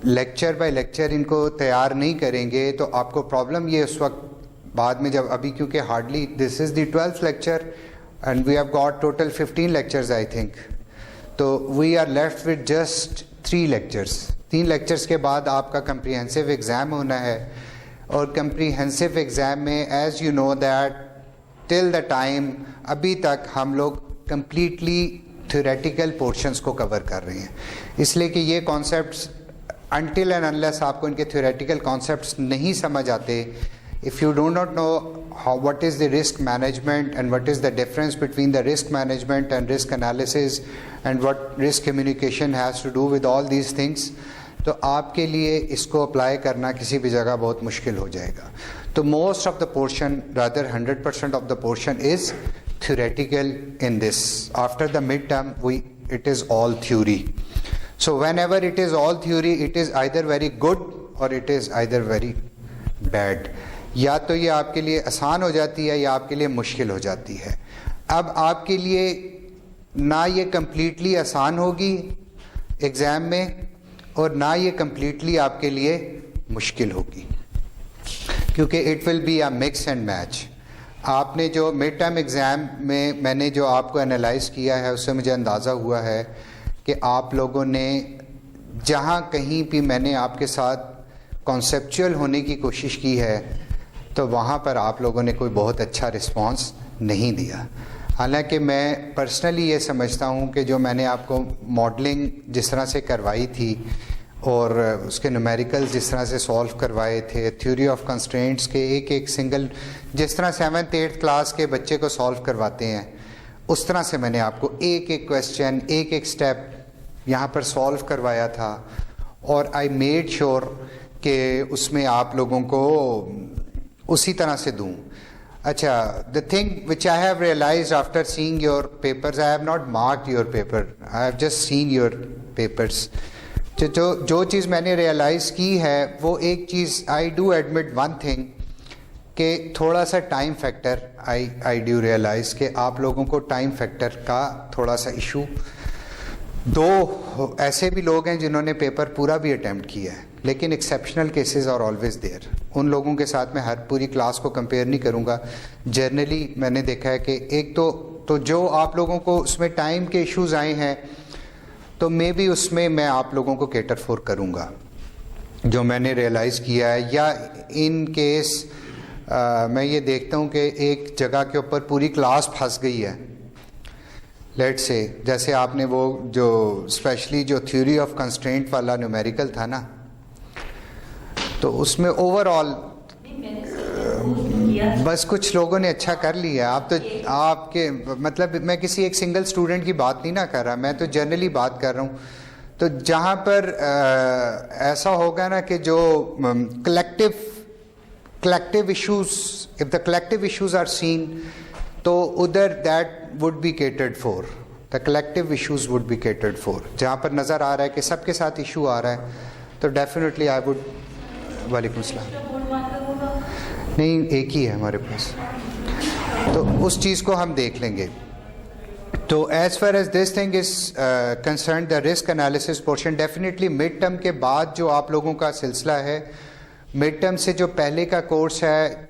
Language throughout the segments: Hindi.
लेक्चर बाय लेक्चर इनको तैयार नहीं करेंगे तो आपको प्रॉब्लम ये उस वक्त बाद में, जब अभी क्योंकि hardly this is the 12th lecture and we have got total 15 lectures I think, तो we are left with just 3 lectures. 3 lectures के बाद आपका कंप्रीहेंसिव एग्ज़ाम होना है, और कंप्रीहेंसिव एग्ज़ाम में as you know that till the time अभी तक हम लोग कम्प्लीटली थ्योरेटिकल पोर्शंस को कवर कर रहे हैं, इसलिए कि ये कॉन्सेप्ट्स अनटिल एंड अनलेस आपको इनके थ्योरेटिकल कॉन्सेप्ट्स नहीं समझ आते, if you do not know what is the risk management and what is the difference between the risk management and risk analysis and what risk communication has to do with all these things, तो आपके लिए इसको अप्लाई करना किसी भी जगह बहुत मुश्किल हो जाएगा। तो most of the portion, rather 100% of the portion is theoretical in this. After the midterm it is all theory. So whenever it is all theory, it is either very good or it is either very bad. या तो ये आपके लिए आसान हो जाती है या आपके लिए मुश्किल हो जाती है। अब आपके लिए ना ये कम्प्लीटली आसान होगी एग्ज़ाम में और ना ये कम्प्लीटली आपके लिए मुश्किल होगी, क्योंकि it will be a mix and match. आपने जो मिड टर्म एग्ज़ाम में मैंने जो आपको एनालाइज़ किया है उससे मुझे अंदाज़ा हुआ है कि आप लोगों ने जहाँ कहीं भी मैंने आपके साथ कॉन्सेप्चुअल होने की कोशिश की है तो वहाँ पर आप लोगों ने कोई बहुत अच्छा रिस्पांस नहीं दिया। हालांकि मैं पर्सनली ये समझता हूँ कि जो मैंने आपको मॉडलिंग जिस तरह से करवाई थी और उसके न्यूमेरिकल्स जिस तरह से सॉल्व करवाए थे, थ्योरी ऑफ कंस्ट्रेंट्स के एक एक सिंगल जिस तरह 7th 8th क्लास के बच्चे को सॉल्व करवाते हैं उस तरह से मैंने आपको एक एक क्वेश्चन एक एक स्टेप यहाँ पर सॉल्व करवाया था, और आई मेड श्योर कि उसमें आप लोगों को उसी तरह से दूँ। अच्छा, the thing which I have realised after seeing your papers, I have not marked your paper, I have just seen your papers. जो चीज़ मैंने रियलाइज़ की है वो एक चीज़, I do admit one thing कि थोड़ा सा time factor, I do realise कि आप लोगों को टाइम फैक्टर का थोड़ा सा इशू। 2 ऐसे भी लोग हैं जिन्होंने पेपर पूरा भी अटैम्प्ट किया है, लेकिन exceptional cases are always there. उन लोगों के साथ मैं हर पूरी क्लास को कंपेयर नहीं करूँगा। जनरली मैंने देखा है कि एक तो जो आप लोगों को उसमें टाइम के इश्यूज आए हैं तो मे बी उसमें मैं आप लोगों को कैटर फॉर करूँगा जो मैंने रियलाइज़ किया है। या इन केस मैं ये देखता हूँ कि एक जगह के ऊपर पूरी क्लास फंस गई है, लेट्स से जैसे आपने वो जो स्पेशली जो थ्योरी ऑफ कंस्ट्रेंट वाला न्यूमेरिकल था ना, तो उसमें ओवरऑल बस कुछ लोगों ने अच्छा कर लिया। आप तो आपके मतलब मैं किसी एक सिंगल स्टूडेंट की बात नहीं ना कर रहा, मैं तो जनरली बात कर रहा हूँ। तो जहाँ पर ऐसा होगा ना कि जो collective issues, if the collective issues are seen, तो उधर that would be catered for, the collective issues would be catered for. जहाँ पर नज़र आ रहा है कि सबके साथ इशू आ रहा है तो डेफिनेटली आई वुड। वालेकुम सलाम। नहीं, एक ही है हमारे पास, तो उस चीज़ को हम देख लेंगे। तो as far as this thing is concern the risk analysis portion, definitely mid term के बाद जो आप लोगों का सिलसिला है, मिड टर्म से जो पहले का कोर्स है,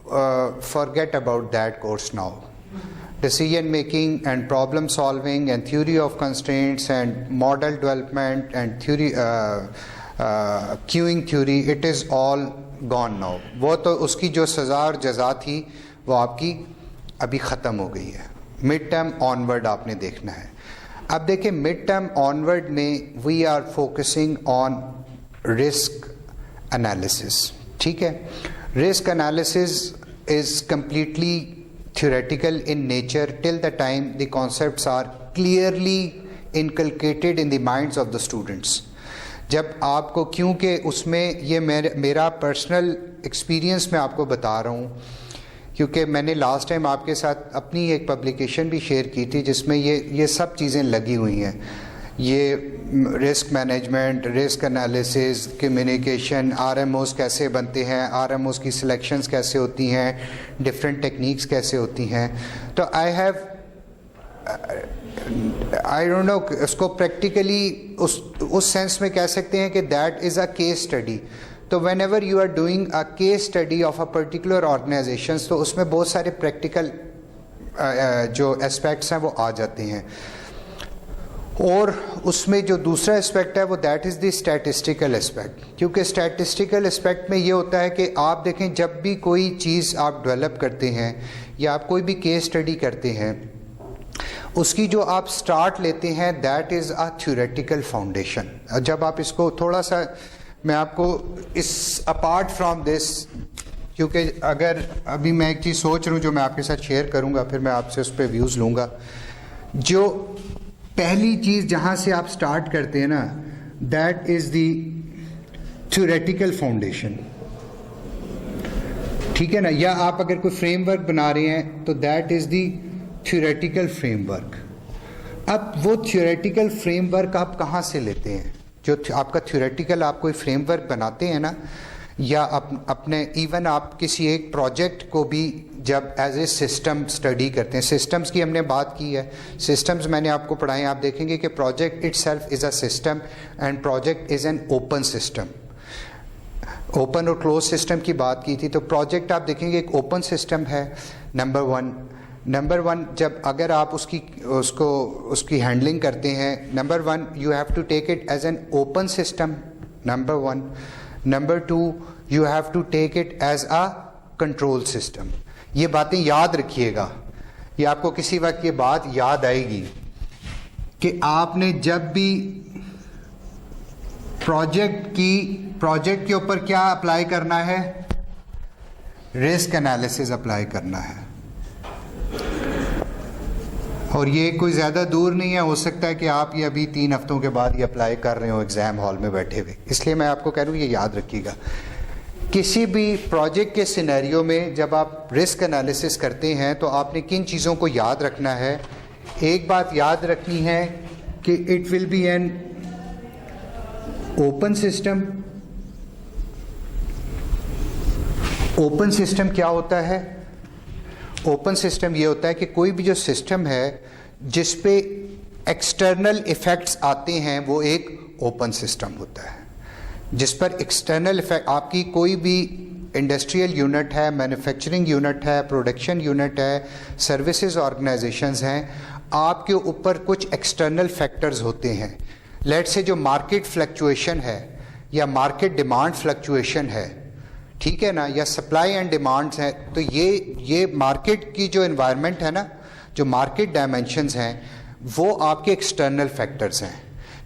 forget about that course now. Decision making and problem solving and theory of constraints and model development and theory queuing theory, it is all gone now. वो तो उसकी जो सज़ा और जज़ा थी वो आपकी अभी ख़त्म हो गई है। मिड टर्म ऑनवर्ड आपने देखना है। अब देखिए मिड टर्म ऑनवर्ड में we are focusing on risk analysis, ठीक है। Risk analysis is completely theoretical in nature till the time the concepts are clearly inculcated in the minds of the students. जब आपको, क्योंकि उसमें ये मेरा पर्सनल एक्सपीरियंस मैं आपको बता रहा हूँ, क्योंकि मैंने लास्ट टाइम आपके साथ अपनी एक पब्लिकेशन भी शेयर की थी जिसमें ये सब चीज़ें लगी हुई हैं। ये risk management, risk analysis, communication, RMOs कैसे बनते हैं, आरएमओस की सिलेक्शंस कैसे होती हैं, डिफरेंट टेक्निक्स कैसे होती हैं। तो I have I don't know उसको प्रैक्टिकली उस सेंस में कह सकते हैं कि that is a case study. तो whenever you are doing a case study of a particular organisation, तो उसमें बहुत सारे प्रैक्टिकल जो एस्पेक्ट्स हैं वो आ जाते हैं। और उसमें जो दूसरा एस्पेक्ट है वो that is the statistical aspect, क्योंकि स्टैटिस्टिकल एस्पेक्ट में ये होता है कि आप देखें जब भी कोई चीज़ आप डेवलप करते हैं या आप कोई भी केस स्टडी करते हैं, उसकी जो आप स्टार्ट लेते हैं that is a theoretical foundation. जब आप इसको थोड़ा सा, मैं आपको इस अपार्ट फ्रॉम दिस, क्योंकि अगर अभी मैं एक चीज़ सोच रहा हूँ जो मैं आपके साथ शेयर करूँगा, फिर मैं आपसे उस पर व्यूज़ लूँगा। जो पहली चीज़ जहाँ से आप स्टार्ट करते हैं ना, that is the theoretical foundation, ठीक है ना। या आप अगर कोई फ्रेमवर्क बना रहे हैं तो that is the theoretical framework. अब वो थ्योरेटिकल फ्रेमवर्क आप कहाँ से लेते हैं? जो आपका थ्योरेटिकल आप कोई फ्रेमवर्क बनाते हैं ना, या अपने इवन आप किसी एक प्रोजेक्ट को भी जब एज ए सिस्टम स्टडी करते हैं, सिस्टम्स की हमने बात की है, सिस्टम्स मैंने आपको पढ़ाए, आप देखेंगे कि project itself is a system and project is an open system. Open और क्लोज सिस्टम की बात की थी, तो प्रोजेक्ट आप देखेंगे एक ओपन सिस्टम है, नंबर वन जब अगर आप उसकी हैंडलिंग करते हैं, number one you have to take it as an open system, number one. Number two, you have to take it as a control system. ये बातें याद रखिएगा, ये आपको किसी वक्त ये बात याद आएगी कि आपने जब भी प्रोजेक्ट के ऊपर क्या अप्लाई करना है, रिस्क एनालिसिस अप्लाई करना है। और ये कोई ज़्यादा दूर नहीं है, हो सकता है कि आप ये अभी 3 हफ्तों के बाद ये अप्लाई कर रहे हो एग्ज़ाम हॉल में बैठे हुए। इसलिए मैं आपको कह रहा हूँ ये याद रखिएगा, किसी भी प्रोजेक्ट के सिनेरियो में जब आप रिस्क एनालिसिस करते हैं तो आपने किन चीज़ों को याद रखना है। एक बात याद रखनी है कि it will be N open system. Open system क्या होता है? ओपन सिस्टम ये होता है कि कोई भी जो सिस्टम है जिस पे एक्सटर्नल इफ़ेक्ट्स आते हैं वो एक ओपन सिस्टम होता है। जिस पर एक्सटर्नल इफेक्ट, आपकी कोई भी इंडस्ट्रियल यूनिट है, मैन्युफैक्चरिंग यूनिट है, प्रोडक्शन यूनिट है, सर्विसेज ऑर्गेनाइजेशंस हैं, आपके ऊपर कुछ एक्सटर्नल फैक्टर्स होते हैं। लेट्स से जो मार्केट फ्लक्चुएशन है या मार्केट डिमांड फ्लक्चुएशन है, ठीक है ना, या सप्लाई एंड डिमांड्स हैं, तो ये मार्केट की जो एनवायरनमेंट है ना, जो मार्केट डायमेंशंस हैं, वो आपके एक्सटर्नल फैक्टर्स हैं।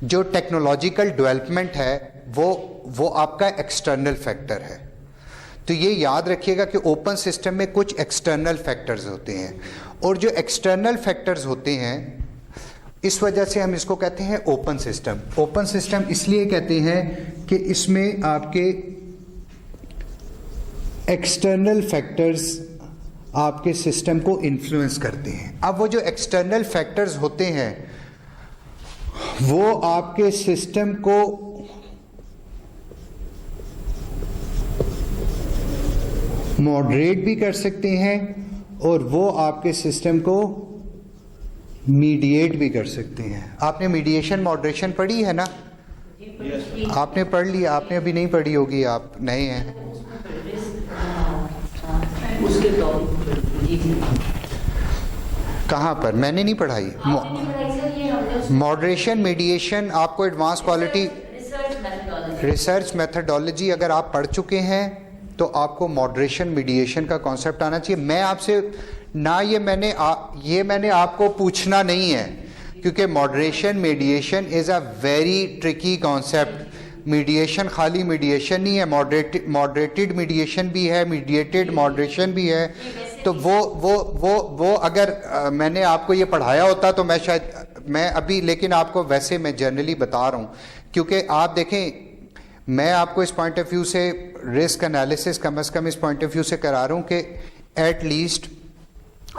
जो टेक्नोलॉजिकल डेवलपमेंट है वो आपका एक्सटर्नल फैक्टर है। तो ये याद रखिएगा कि ओपन सिस्टम में कुछ एक्सटर्नल फैक्टर्स होते हैं, और जो एक्सटर्नल फैक्टर्स होते हैं इस वजह से हम इसको कहते हैं ओपन सिस्टम। ओपन सिस्टम इसलिए कहते हैं कि इसमें आपके एक्सटर्नल फैक्टर्स आपके सिस्टम को इन्फ्लुएंस करते हैं। अब वो जो एक्सटर्नल फैक्टर्स होते हैं वो आपके सिस्टम को मॉडरेट भी कर सकते हैं और वो आपके सिस्टम को मीडिएट भी कर सकते हैं। आपने मीडिएशन मॉडरेशन पढ़ी है ना? आपने पढ़ लिया, आपने अभी नहीं पढ़ी होगी, आप नए हैं। कहाँ पर? मैंने नहीं पढ़ाई मॉडरेशन मीडिएशन। आपको एडवांस क्वालिटी रिसर्च मेथडोलॉजी अगर आप पढ़ चुके हैं तो आपको मॉडरेशन मीडिएशन का कॉन्सेप्ट आना चाहिए। मैं आपसे ना ये मैंने आपको पूछना नहीं है, क्योंकि moderation mediation is a very tricky concept. Mediation खाली मीडिएशन नहीं है, मॉडरेटेड मीडिएशन भी है, मीडिएटेड मॉडरेशन भी है। तो वो अगर मैंने आपको ये पढ़ाया होता तो मैं अभी, लेकिन आपको वैसे मैं जनरली बता रहा हूँ, क्योंकि आप देखें मैं आपको इस पॉइंट ऑफ व्यू से रिस्क एनालिसिस कम से कम इस पॉइंट ऑफ व्यू से करा रहा हूँ कि एट लीस्ट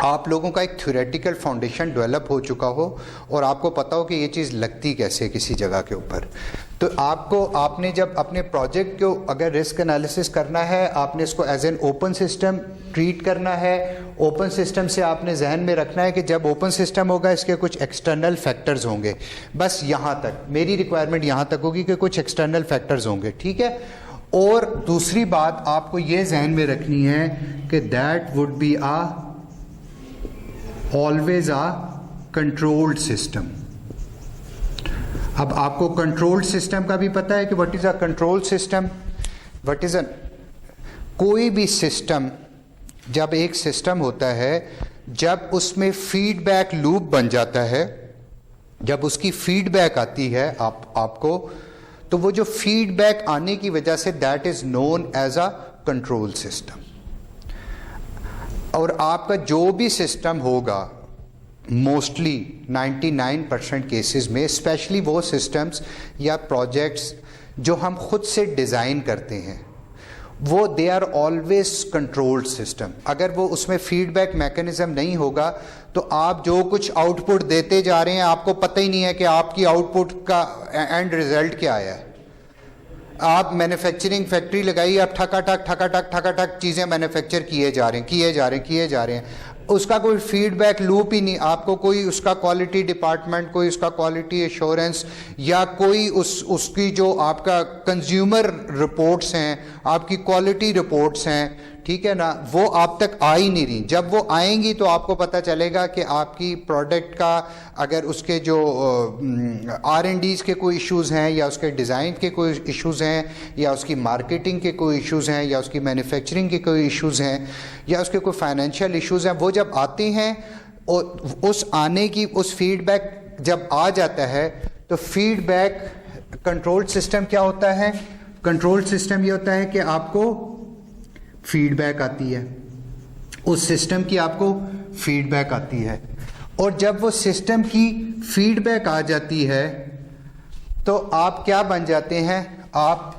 आप लोगों का एक थ्योरेटिकल फाउंडेशन डेवलप हो चुका हो और आपको पता हो कि ये चीज़ लगती कैसे किसी जगह के ऊपर। तो आपने जब अपने प्रोजेक्ट को अगर रिस्क एनालिसिस करना है, आपने इसको as an open system treat करना है ओपन सिस्टम से आपने जहन में रखना है कि जब ओपन सिस्टम होगा इसके कुछ एक्सटर्नल फैक्टर्स होंगे, बस यहाँ तक मेरी रिक्वायरमेंट यहाँ तक होगी कि कुछ एक्सटर्नल फैक्टर्स होंगे, ठीक है। और दूसरी बात आपको ये जहन में रखनी है कि that would be always a controlled system. अब आपको कंट्रोल्ड सिस्टम का भी पता है कि what is a controlled system, what is a कोई भी सिस्टम, जब एक सिस्टम होता है, जब उसमें फीडबैक लूप बन जाता है, जब उसकी फीडबैक आती है आपको, तो वो जो फीडबैक आने की वजह से that is known as a control system. और आपका जो भी सिस्टम होगा मोस्टली 99% केसेस में, स्पेशली वो सिस्टम्स या प्रोजेक्ट्स जो हम खुद से डिज़ाइन करते हैं, वो they are always controlled system. अगर वो उसमें फीडबैक मैकेनिज्म नहीं होगा तो आप जो कुछ आउटपुट देते जा रहे हैं आपको पता ही नहीं है कि आपकी आउटपुट का एंड रिजल्ट क्या आया है। आप मैन्युफैक्चरिंग फैक्ट्री लगाई, आप ठकाठक चीज़ें मैन्युफैक्चर किए जा रहे हैं, उसका कोई फीडबैक लूप ही नहीं, आपको कोई उसका क्वालिटी डिपार्टमेंट, कोई उसका क्वालिटी एश्योरेंस या कोई उसकी जो आपका कंज्यूमर रिपोर्ट्स हैं, आपकी क्वालिटी रिपोर्ट्स हैं, ठीक है ना, वो आप तक आ ही नहीं रही। जब वो आएंगी तो आपको पता चलेगा कि आपकी प्रोडक्ट का अगर उसके जो R&Ds के कोई इश्यूज़ हैं या उसके डिज़ाइन के कोई इश्यूज़ हैं या उसकी मार्केटिंग के कोई इश्यूज़ हैं या उसकी मैन्युफैक्चरिंग के कोई इश्यूज़ हैं या उसके कोई फाइनेंशियल इश्यूज़ हैं, वो जब आते हैं और उस फीडबैक जब आ जाता है तो फीडबैक कंट्रोल सिस्टम क्या होता है? कंट्रोल सिस्टम ये होता है कि आपको फीडबैक आती है, उस सिस्टम की आपको फीडबैक आती है, और जब वो सिस्टम की फीडबैक आ जाती है तो आप क्या बन जाते हैं? आप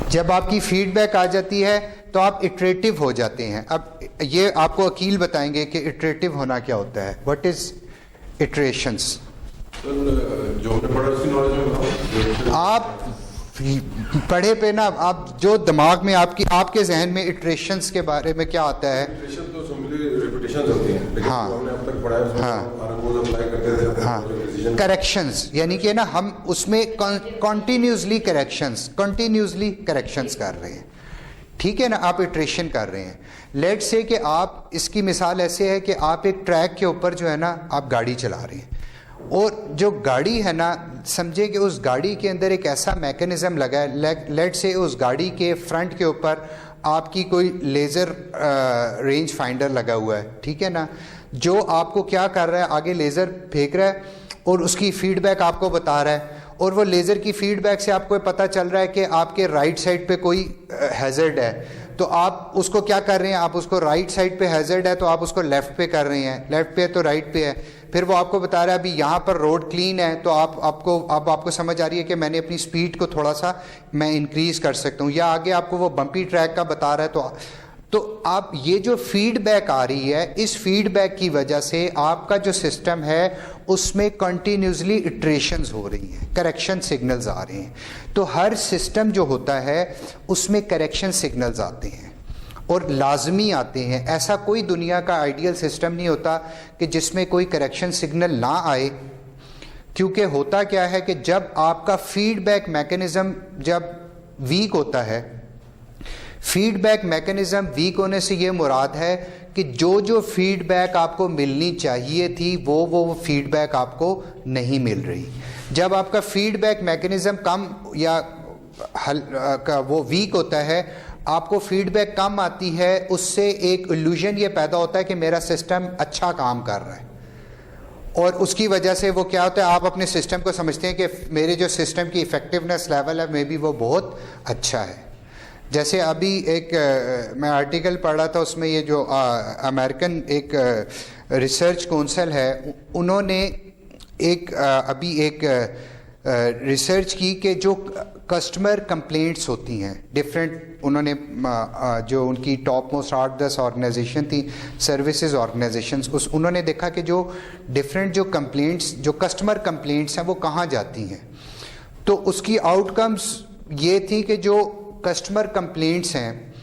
जब आपकी फीडबैक आ जाती है तो आप इटरेटिव हो जाते हैं। अब ये आपको अकील बताएंगे कि इटरेटिव होना क्या होता है। What is iterations? जो हमने पढ़ा उसकी नॉलेज में आप पढ़े पे ना, आप जो दिमाग में आपके जहन में इटरेशंस के बारे में क्या आता है? इटरेशन तो सिंपली रिपीटेशंस होती हैं, लेकिन हाँ, हमने अब तक पढ़ा है उसमें आरंगोज अप्लाई करते थे। हाँ, करेक्शंस, यानी कि ना हम उसमें कंटिन्यूसली करेक्शंस कर रहे हैं, ठीक है ना, आप इटरेशन कर रहे हैं। लेट्स से कि आप, इसकी मिसाल ऐसे है कि आप एक ट्रैक के ऊपर जो है ना आप गाड़ी चला रहे हैं, और जो गाड़ी है ना, समझे कि उस गाड़ी के अंदर एक ऐसा मैकेनिज्म लगा है, लेट से उस गाड़ी के फ्रंट के ऊपर आपकी कोई लेज़र रेंज फाइंडर लगा हुआ है, ठीक है ना, जो आपको क्या कर रहा है, आगे लेज़र फेंक रहा है और उसकी फीडबैक आपको बता रहा है, और वो लेज़र की फीडबैक से आपको पता चल रहा है कि आपके राइट साइड पे कोई हैज़र्ड है, तो आप उसको क्या कर रहे हैं? आप उसको राइट साइड पे हैज़र्ड है तो आप उसको लेफ़्ट पे कर रहे हैं, लेफ़्ट पे है तो राइट पे है। फिर वो आपको बता रहा है अभी यहाँ पर रोड क्लीन है, तो आपको समझ आ रही है कि मैंने अपनी स्पीड को थोड़ा सा मैं इंक्रीज़ कर सकता हूँ, या आगे आपको वो बम्पी ट्रैक का बता रहा है। तो आप ये जो फीडबैक आ रही है, इस फीडबैक की वजह से आपका जो सिस्टम है उसमें कंटिन्यूसली इटरेशंस हो रही हैं, करेक्शन सिग्नल्स आ रहे हैं। तो हर सिस्टम जो होता है उसमें करेक्शन सिग्नल्स आते हैं और लाजमी आते हैं। ऐसा कोई दुनिया का आइडियल सिस्टम नहीं होता कि जिसमें कोई करेक्शन सिग्नल ना आए, क्योंकि होता क्या है कि जब आपका फीडबैक मैकेनिज्म जब वीक होता है, फीडबैक मैकेनिज्म वीक होने से ये मुराद है कि जो फीडबैक आपको मिलनी चाहिए थी वो फीडबैक आपको नहीं मिल रही। जब आपका फीडबैक मैकेनिज्म कम या वो वीक होता है, आपको फीडबैक कम आती है, उससे एक इल्यूजन ये पैदा होता है कि मेरा सिस्टम अच्छा काम कर रहा है, और उसकी वजह से वो क्या होता है, आप अपने सिस्टम को समझते हैं कि मेरे जो सिस्टम की इफ़ेक्टिवनेस लेवल है मे बी वो बहुत अच्छा है। जैसे अभी एक मैं आर्टिकल पढ़ रहा था, उसमें ये जो अमेरिकन एक रिसर्च काउंसिल है, उन्होंने अभी एक रिसर्च की कि जो कस्टमर कंप्लेंट्स होती हैं डिफरेंट, उन्होंने जो उनकी टॉप मोस्ट 8-10 ऑर्गेनाइजेशन थी, सर्विसेज ऑर्गेनाइजेशंस, उन्होंने देखा कि जो डिफरेंट जो कंप्लेंट्स, जो कस्टमर कंप्लेंट्स हैं वो कहाँ जाती हैं। तो उसकी आउटकम्स ये थी कि जो कस्टमर कंप्लेंट्स हैं,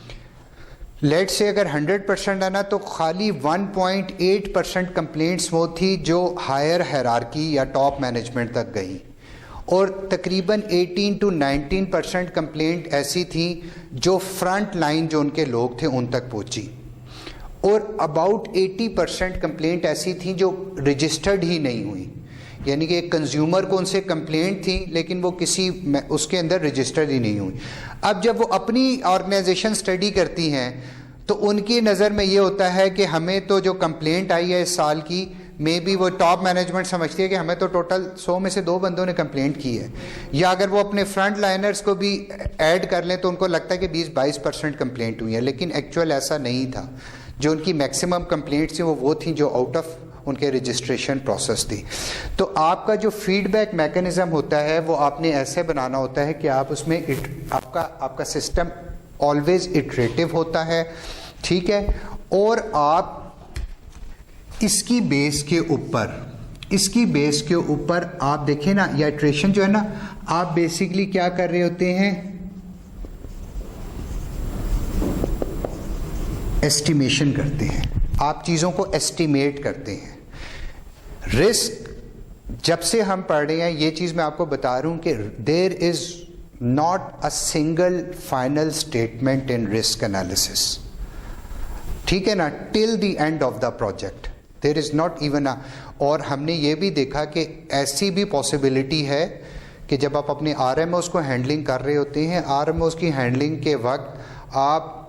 लेट से अगर 100% है ना, तो खाली 1.8% कंप्लेंट्स वो थी जो हायर हायरार्की या टॉप मैनेजमेंट तक गई, और तकरीबन 18 to 19% कंप्लेंट ऐसी थी जो फ्रंट लाइन जो उनके लोग थे उन तक पहुंची, और अबाउट 80% कंप्लेंट ऐसी थी जो रजिस्टर्ड ही नहीं हुई, यानी कि एक कंज्यूमर को उनसे कंप्लेंट थी लेकिन वो किसी उसके अंदर रजिस्टर्ड ही नहीं हुई। अब जब वो अपनी ऑर्गेनाइजेशन स्टडी करती हैं तो उनकी नज़र में ये होता है कि हमें तो जो कंप्लेंट आई है इस साल की, मे बी वो टॉप मैनेजमेंट समझती है कि हमें तो टोटल 100 में से 2 बंदों ने कंप्लेंट की है, या अगर वो अपने फ्रंट लाइनर्स को भी ऐड कर लें तो उनको लगता है कि 20-22% कंप्लेंट हुई है, लेकिन एक्चुअल ऐसा नहीं था। जो उनकी मैक्सिमम कंप्लेंट्स थी वो थी जो आउट ऑफ उनके रजिस्ट्रेशन प्रोसेस थी। तो आपका जो फीडबैक मैकेनिज्म होता है वो आपने ऐसे बनाना होता है कि आप उसमें आपका सिस्टम ऑलवेज इटरेटिव होता है, ठीक है, और आप इसकी बेस के ऊपर आप देखें ना, या इटरेशन जो है ना, आप बेसिकली क्या कर रहे होते हैं, एस्टिमेशन करते हैं, आप चीज़ों को एस्टिमेट करते हैं। रिस्क जब से हम पढ़ रहे हैं, ये चीज़ मैं आपको बता रहा हूं कि there is not a single final statement in risk analysis, ठीक है ना, till the end of the project there is not even a. और हमने ये भी देखा कि ऐसी भी पॉसिबिलिटी है कि जब आप अपने आरएमओस को हैंडलिंग कर रहे होते हैं, आरएमओस की हैंडलिंग के वक्त आप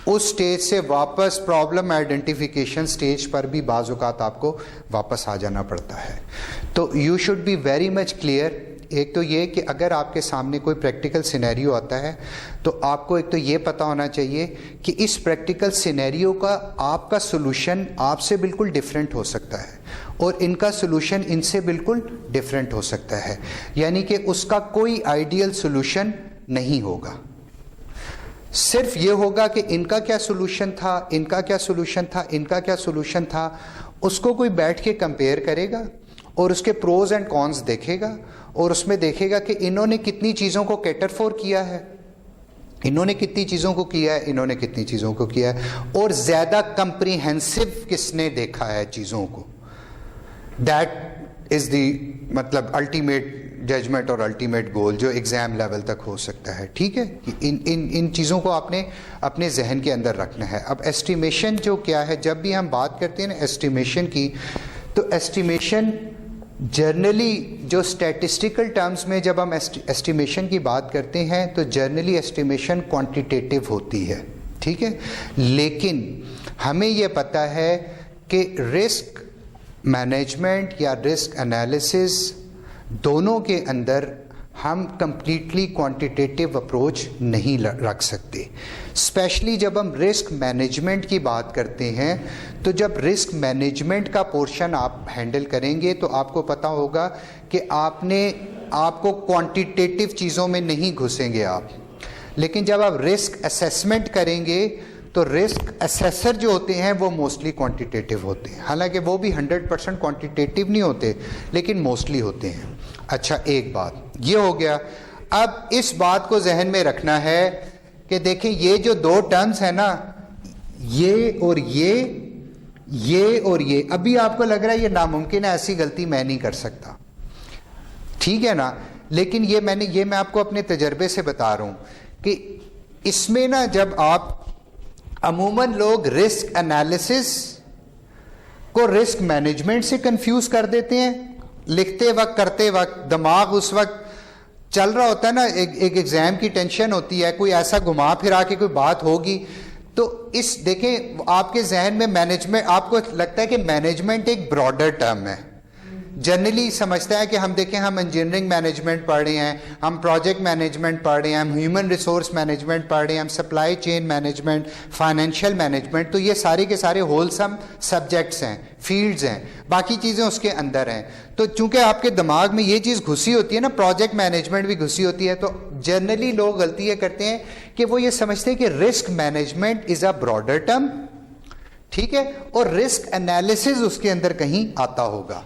उस स्टेज से वापस प्रॉब्लम आइडेंटिफिकेशन स्टेज पर भी बाज़ औक़ात आपको वापस आ जाना पड़ता है। तो you should be very much clear. एक तो ये कि अगर आपके सामने कोई प्रैक्टिकल सिनेरियो आता है तो आपको एक तो ये पता होना चाहिए कि इस प्रैक्टिकल सिनेरियो का आपका सोल्यूशन आपसे बिल्कुल डिफरेंट हो सकता है और इनका सोल्यूशन इनसे बिल्कुल डिफरेंट हो सकता है, यानी कि उसका कोई आइडियल सोल्यूशन नहीं होगा। सिर्फ ये होगा कि इनका क्या सोल्यूशन था, इनका क्या सोल्यूशन था, इनका क्या सोल्यूशन था, उसको कोई बैठ के कंपेयर करेगा और उसके प्रोज एंड कॉन्स देखेगा और उसमें देखेगा कि इन्होंने कितनी चीज़ों को कैटर फॉर किया है, इन्होंने कितनी चीज़ों को किया है, इन्होंने कितनी चीज़ों को किया है, और ज़्यादा कंप्रीहेंसिव किसने देखा है चीज़ों को। दैट इज़ दी मतलब अल्टीमेट जजमेंट और अल्टीमेट गोल जो एग्ज़ाम लेवल तक हो सकता है, ठीक है। इन चीज़ों को आपने अपने जहन के अंदर रखना है। अब एस्टिमेशन जो क्या है, जब भी हम बात करते हैं ना एस्टिमेशन की, तो एस्टिमेशन जर्नली जो स्टैटिस्टिकल टर्म्स में जब हम एस्टिमेशन की बात करते हैं तो जर्नली एस्टिमेशन क्वांटिटेटिव होती है, ठीक है। लेकिन हमें यह पता है कि रिस्क मैनेजमेंट या रिस्क एनालिसिस दोनों के अंदर हम कंप्लीटली क्वांटिटेटिव अप्रोच नहीं रख सकते। स्पेशली जब हम रिस्क मैनेजमेंट की बात करते हैं तो जब रिस्क मैनेजमेंट का पोर्शन आप हैंडल करेंगे तो आपको पता होगा कि आपको क्वांटिटेटिव चीज़ों में नहीं घुसेंगे आप, लेकिन जब आप रिस्क असेसमेंट करेंगे तो रिस्क असेसर जो होते हैं वो मोस्टली क्वांटिटेटिव होते हैं, हालांकि वो भी 100% क्वांटिटेटिव नहीं होते लेकिन मोस्टली होते हैं। अच्छा, एक बात ये हो गया। अब इस बात को जहन में रखना है कि देखें ये जो दो टर्म्स है ना, ये और ये, अभी आपको लग रहा है ये नामुमकिन है, ऐसी गलती मैं नहीं कर सकता, ठीक है ना, लेकिन ये मैं आपको अपने तजर्बे से बता रहा हूं कि इसमें ना जब आप अमूमन लोग रिस्क एनालिसिस को रिस्क मैनेजमेंट से कंफ्यूज कर देते हैं। लिखते वक्त करते वक्त दिमाग उस वक्त चल रहा होता है ना, एक एग्जाम की टेंशन होती है, कोई ऐसा घुमा फिरा के कोई बात होगी तो देखें आपके जहन में मैनेजमेंट, आपको लगता है कि मैनेजमेंट एक ब्रॉडर टर्म है। जनरली समझता है कि हम देखें हम इंजीनियरिंग मैनेजमेंट पढ़ रहे हैं, हम प्रोजेक्ट मैनेजमेंट पढ़ रहे हैं, हम ह्यूमन रिसोर्स मैनेजमेंट पढ़ रहे हैं, हम supply chain management, financial management, तो ये सारे के सारे होलसम सब्जेक्ट्स हैं, फील्ड्स हैं, बाकी चीज़ें उसके अंदर हैं। तो चूंकि आपके दिमाग में ये चीज़ घुसी होती है ना, प्रोजेक्ट मैनेजमेंट भी घुसी होती है, तो जनरली लोग गलती ये करते हैं कि वो ये समझते हैं कि risk management is a broader term, ठीक है, और रिस्क एनालिसिस उसके अंदर कहीं आता होगा।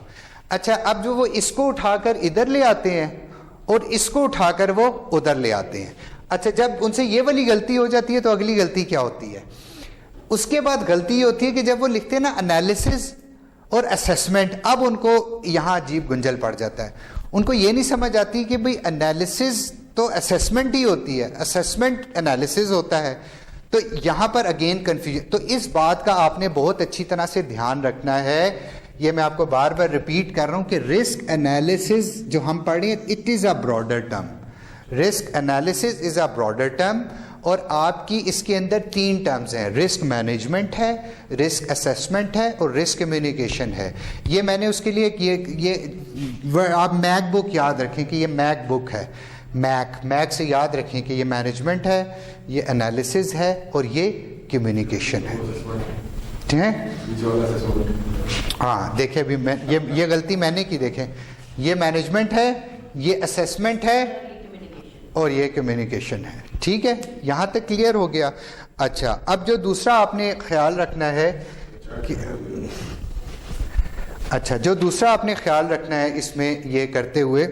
अच्छा, अब जो वो इसको उठाकर इधर ले आते हैं और इसको उठाकर वो उधर ले आते हैं। अच्छा, जब उनसे ये वाली गलती हो जाती है तो अगली गलती क्या होती है? उसके बाद गलती ये होती है कि जब वो लिखते हैं ना एनालिसिस और असेसमेंट, अब उनको यहाँ अजीब गुंजल पड़ जाता है। उनको ये नहीं समझ आती कि भाई एनालिसिस तो असेसमेंट ही होती है, असेसमेंट एनालिसिस होता है। तो यहाँ पर अगेन कंफ्यूजन। तो इस बात का आपने बहुत अच्छी तरह से ध्यान रखना है। ये मैं आपको बार बार रिपीट कर रहा हूँ कि रिस्क एनालिसिस जो हम पढ़े, it is a broader term. Risk analysis is a broader term, और आपकी इसके अंदर 3 टर्म्स हैं। रिस्क मैनेजमेंट है, रिस्क असेसमेंट है, और रिस्क कम्युनिकेशन है। ये मैंने उसके लिए ये आप मैक बुक याद रखें कि ये मैक बुक है। मैक से याद रखें कि ये मैनेजमेंट है, ये एनालिसिस है, और ये कम्युनिकेशन है। ठीक है? हाँ, देखें अभी मैं ये गलती मैंने की। देखें, ये मैनेजमेंट है, ये असेसमेंट है, और ये कम्युनिकेशन है। ठीक है, यहाँ तक क्लियर हो गया। अच्छा, अब जो दूसरा आपने ख्याल रखना है कि जो दूसरा आपने ख्याल रखना है इसमें ये करते हुए,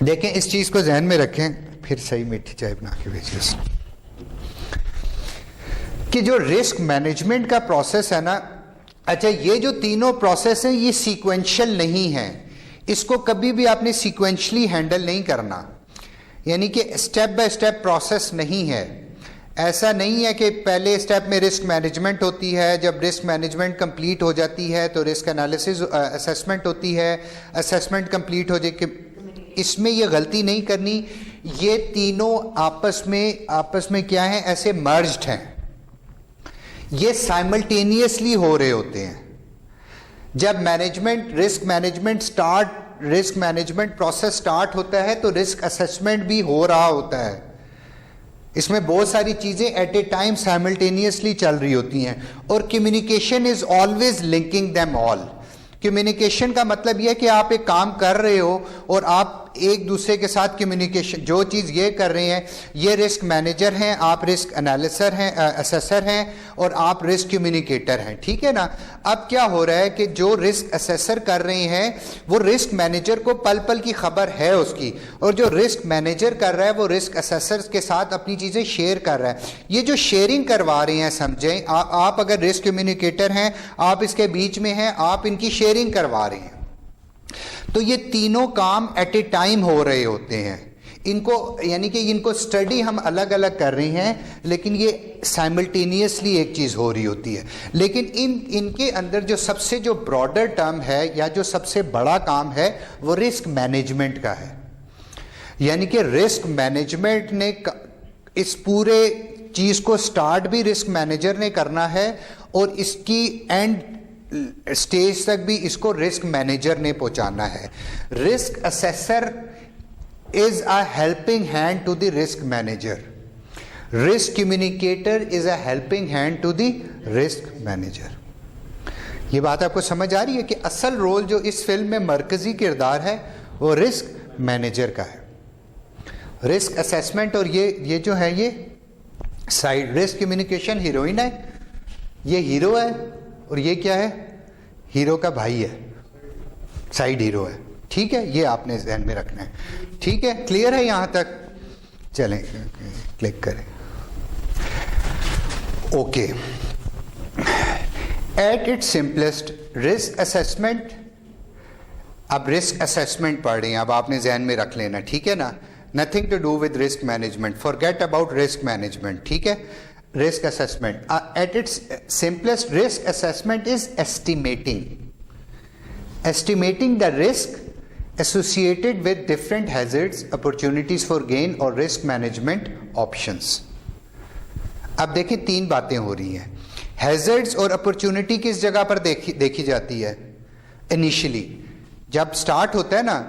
देखें इस चीज़ को जहन में रखें, फिर सही मीठी चाय बना के भेजिए कि जो रिस्क मैनेजमेंट का प्रोसेस है ना, अच्छा, ये जो तीनों प्रोसेस हैं ये सीक्वेंशियल नहीं है। इसको कभी भी आपने सीक्वेंशली हैंडल नहीं करना, यानी कि स्टेप बाय स्टेप प्रोसेस नहीं है। ऐसा नहीं है कि पहले स्टेप में रिस्क मैनेजमेंट होती है, जब रिस्क मैनेजमेंट कंप्लीट हो जाती है तो रिस्क एनालिसिस असेसमेंट होती है, असेसमेंट कंप्लीट हो जाए। इसमें ये गलती नहीं करनी। ये तीनों आपस में क्या है, ऐसे मर्ज्ड हैं, ये साइमल्टेनियसली हो रहे होते हैं। जब रिस्क मैनेजमेंट प्रोसेस स्टार्ट होता है तो रिस्क असेसमेंट भी हो रहा होता है। इसमें बहुत सारी चीजें एट ए टाइम साइमल्टेनियसली चल रही होती हैं, और communication is always linking them all. Communication का मतलब यह है कि आप एक काम कर रहे हो और आप एक दूसरे के साथ कम्युनिकेशन, जो चीज़ ये कर रहे हैं, ये रिस्क मैनेजर हैं, आप रिस्क एनालिसर हैं, असेसर हैं, और आप रिस्क कम्युनिकेटर हैं। ठीक है ना? अब क्या हो रहा है कि जो रिस्क असेसर कर रहे हैं वो रिस्क मैनेजर को पल पल की खबर है उसकी, और जो रिस्क मैनेजर कर रहा है वो रिस्क असेसर के साथ अपनी चीज़ें शेयर कर रहा है। ये जो शेयरिंग करवा रहे हैं, समझें, आप अगर रिस्क कम्युनिकेटर हैं, आप इसके बीच में हैं, आप इनकी शेयरिंग करवा रहे हैं। तो ये तीनों काम एट ए टाइम हो रहे होते हैं। इनको, यानी कि इनको स्टडी हम अलग अलग कर रहे हैं, लेकिन ये साइमल्टेनियसली एक चीज़ हो रही होती है। लेकिन इनके अंदर जो ब्रॉडर टर्म है या जो सबसे बड़ा काम है वो रिस्क मैनेजमेंट का है। यानी कि रिस्क मैनेजमेंट ने इस पूरे चीज़ को स्टार्ट भी रिस्क मैनेजर ने करना है, और इसकी एंड स्टेज तक भी इसको रिस्क मैनेजर ने पहुंचाना है। Risk assessor is a helping hand to the risk manager, risk communicator is a helping hand to the risk manager. ये बात आपको समझ आ रही है कि असल रोल जो इस फिल्म में मरकजी किरदार है वो रिस्क मैनेजर का है। रिस्क असेसमेंट और ये जो है ये साइड, रिस्क कम्युनिकेशन हीरोइन है, ये हीरो है, और ये क्या है, हीरो का भाई है, साइड हीरो है। ठीक है, ये आपने ध्यान में रखना है। ठीक है, क्लियर है यहां तक? चलें, क्लिक करें। Okay, at its simplest risk assessment. अब रिस्क असेसमेंट पढ़ रहे हैं, अब आपने ध्यान में रख लेना। ठीक है ना? Nothing to do with risk management, forget about risk management. ठीक है? Risk assessment. At its simplest, risk assessment is estimating the risk associated with different hazards, opportunities for gain और risk management options. अब देखिए 3 बातें हो रही हैं। हैजर्ड्स और अपॉर्चुनिटी किस जगह पर देखी जाती है? इनिशियली जब स्टार्ट होता है ना,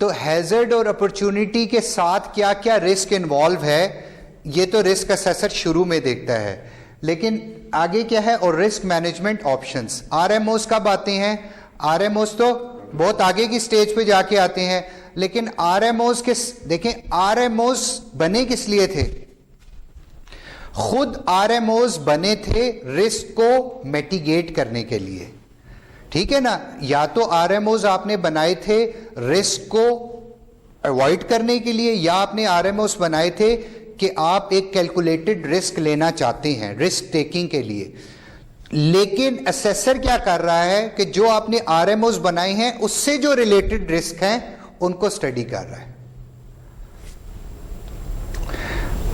तो हैजर्ड और अपॉर्चुनिटी के साथ क्या क्या रिस्क इन्वॉल्व है ये तो रिस्क असेसर शुरू में देखता है, लेकिन आगे क्या है? और रिस्क मैनेजमेंट ऑप्शंस। आरएमओस कब आते हैं? आरएमओस तो बहुत आगे की स्टेज पे जाके आते हैं, लेकिन आरएमओस देखें, आरएमओस बने किस लिए थे? खुद आरएमओस बने थे रिस्क को मिटिगेट करने के लिए। ठीक है ना? या तो आरएमओस आपने बनाए थे रिस्क को अवॉइड करने के लिए, या आपने आरएमओस बनाए थे कि आप एक कैलकुलेटेड रिस्क लेना चाहते हैं रिस्क टेकिंग के लिए, लेकिन असेसर क्या कर रहा है कि जो आपने आरएमओस बनाए हैं उससे जो रिलेटेड रिस्क हैं उनको स्टडी कर रहा है।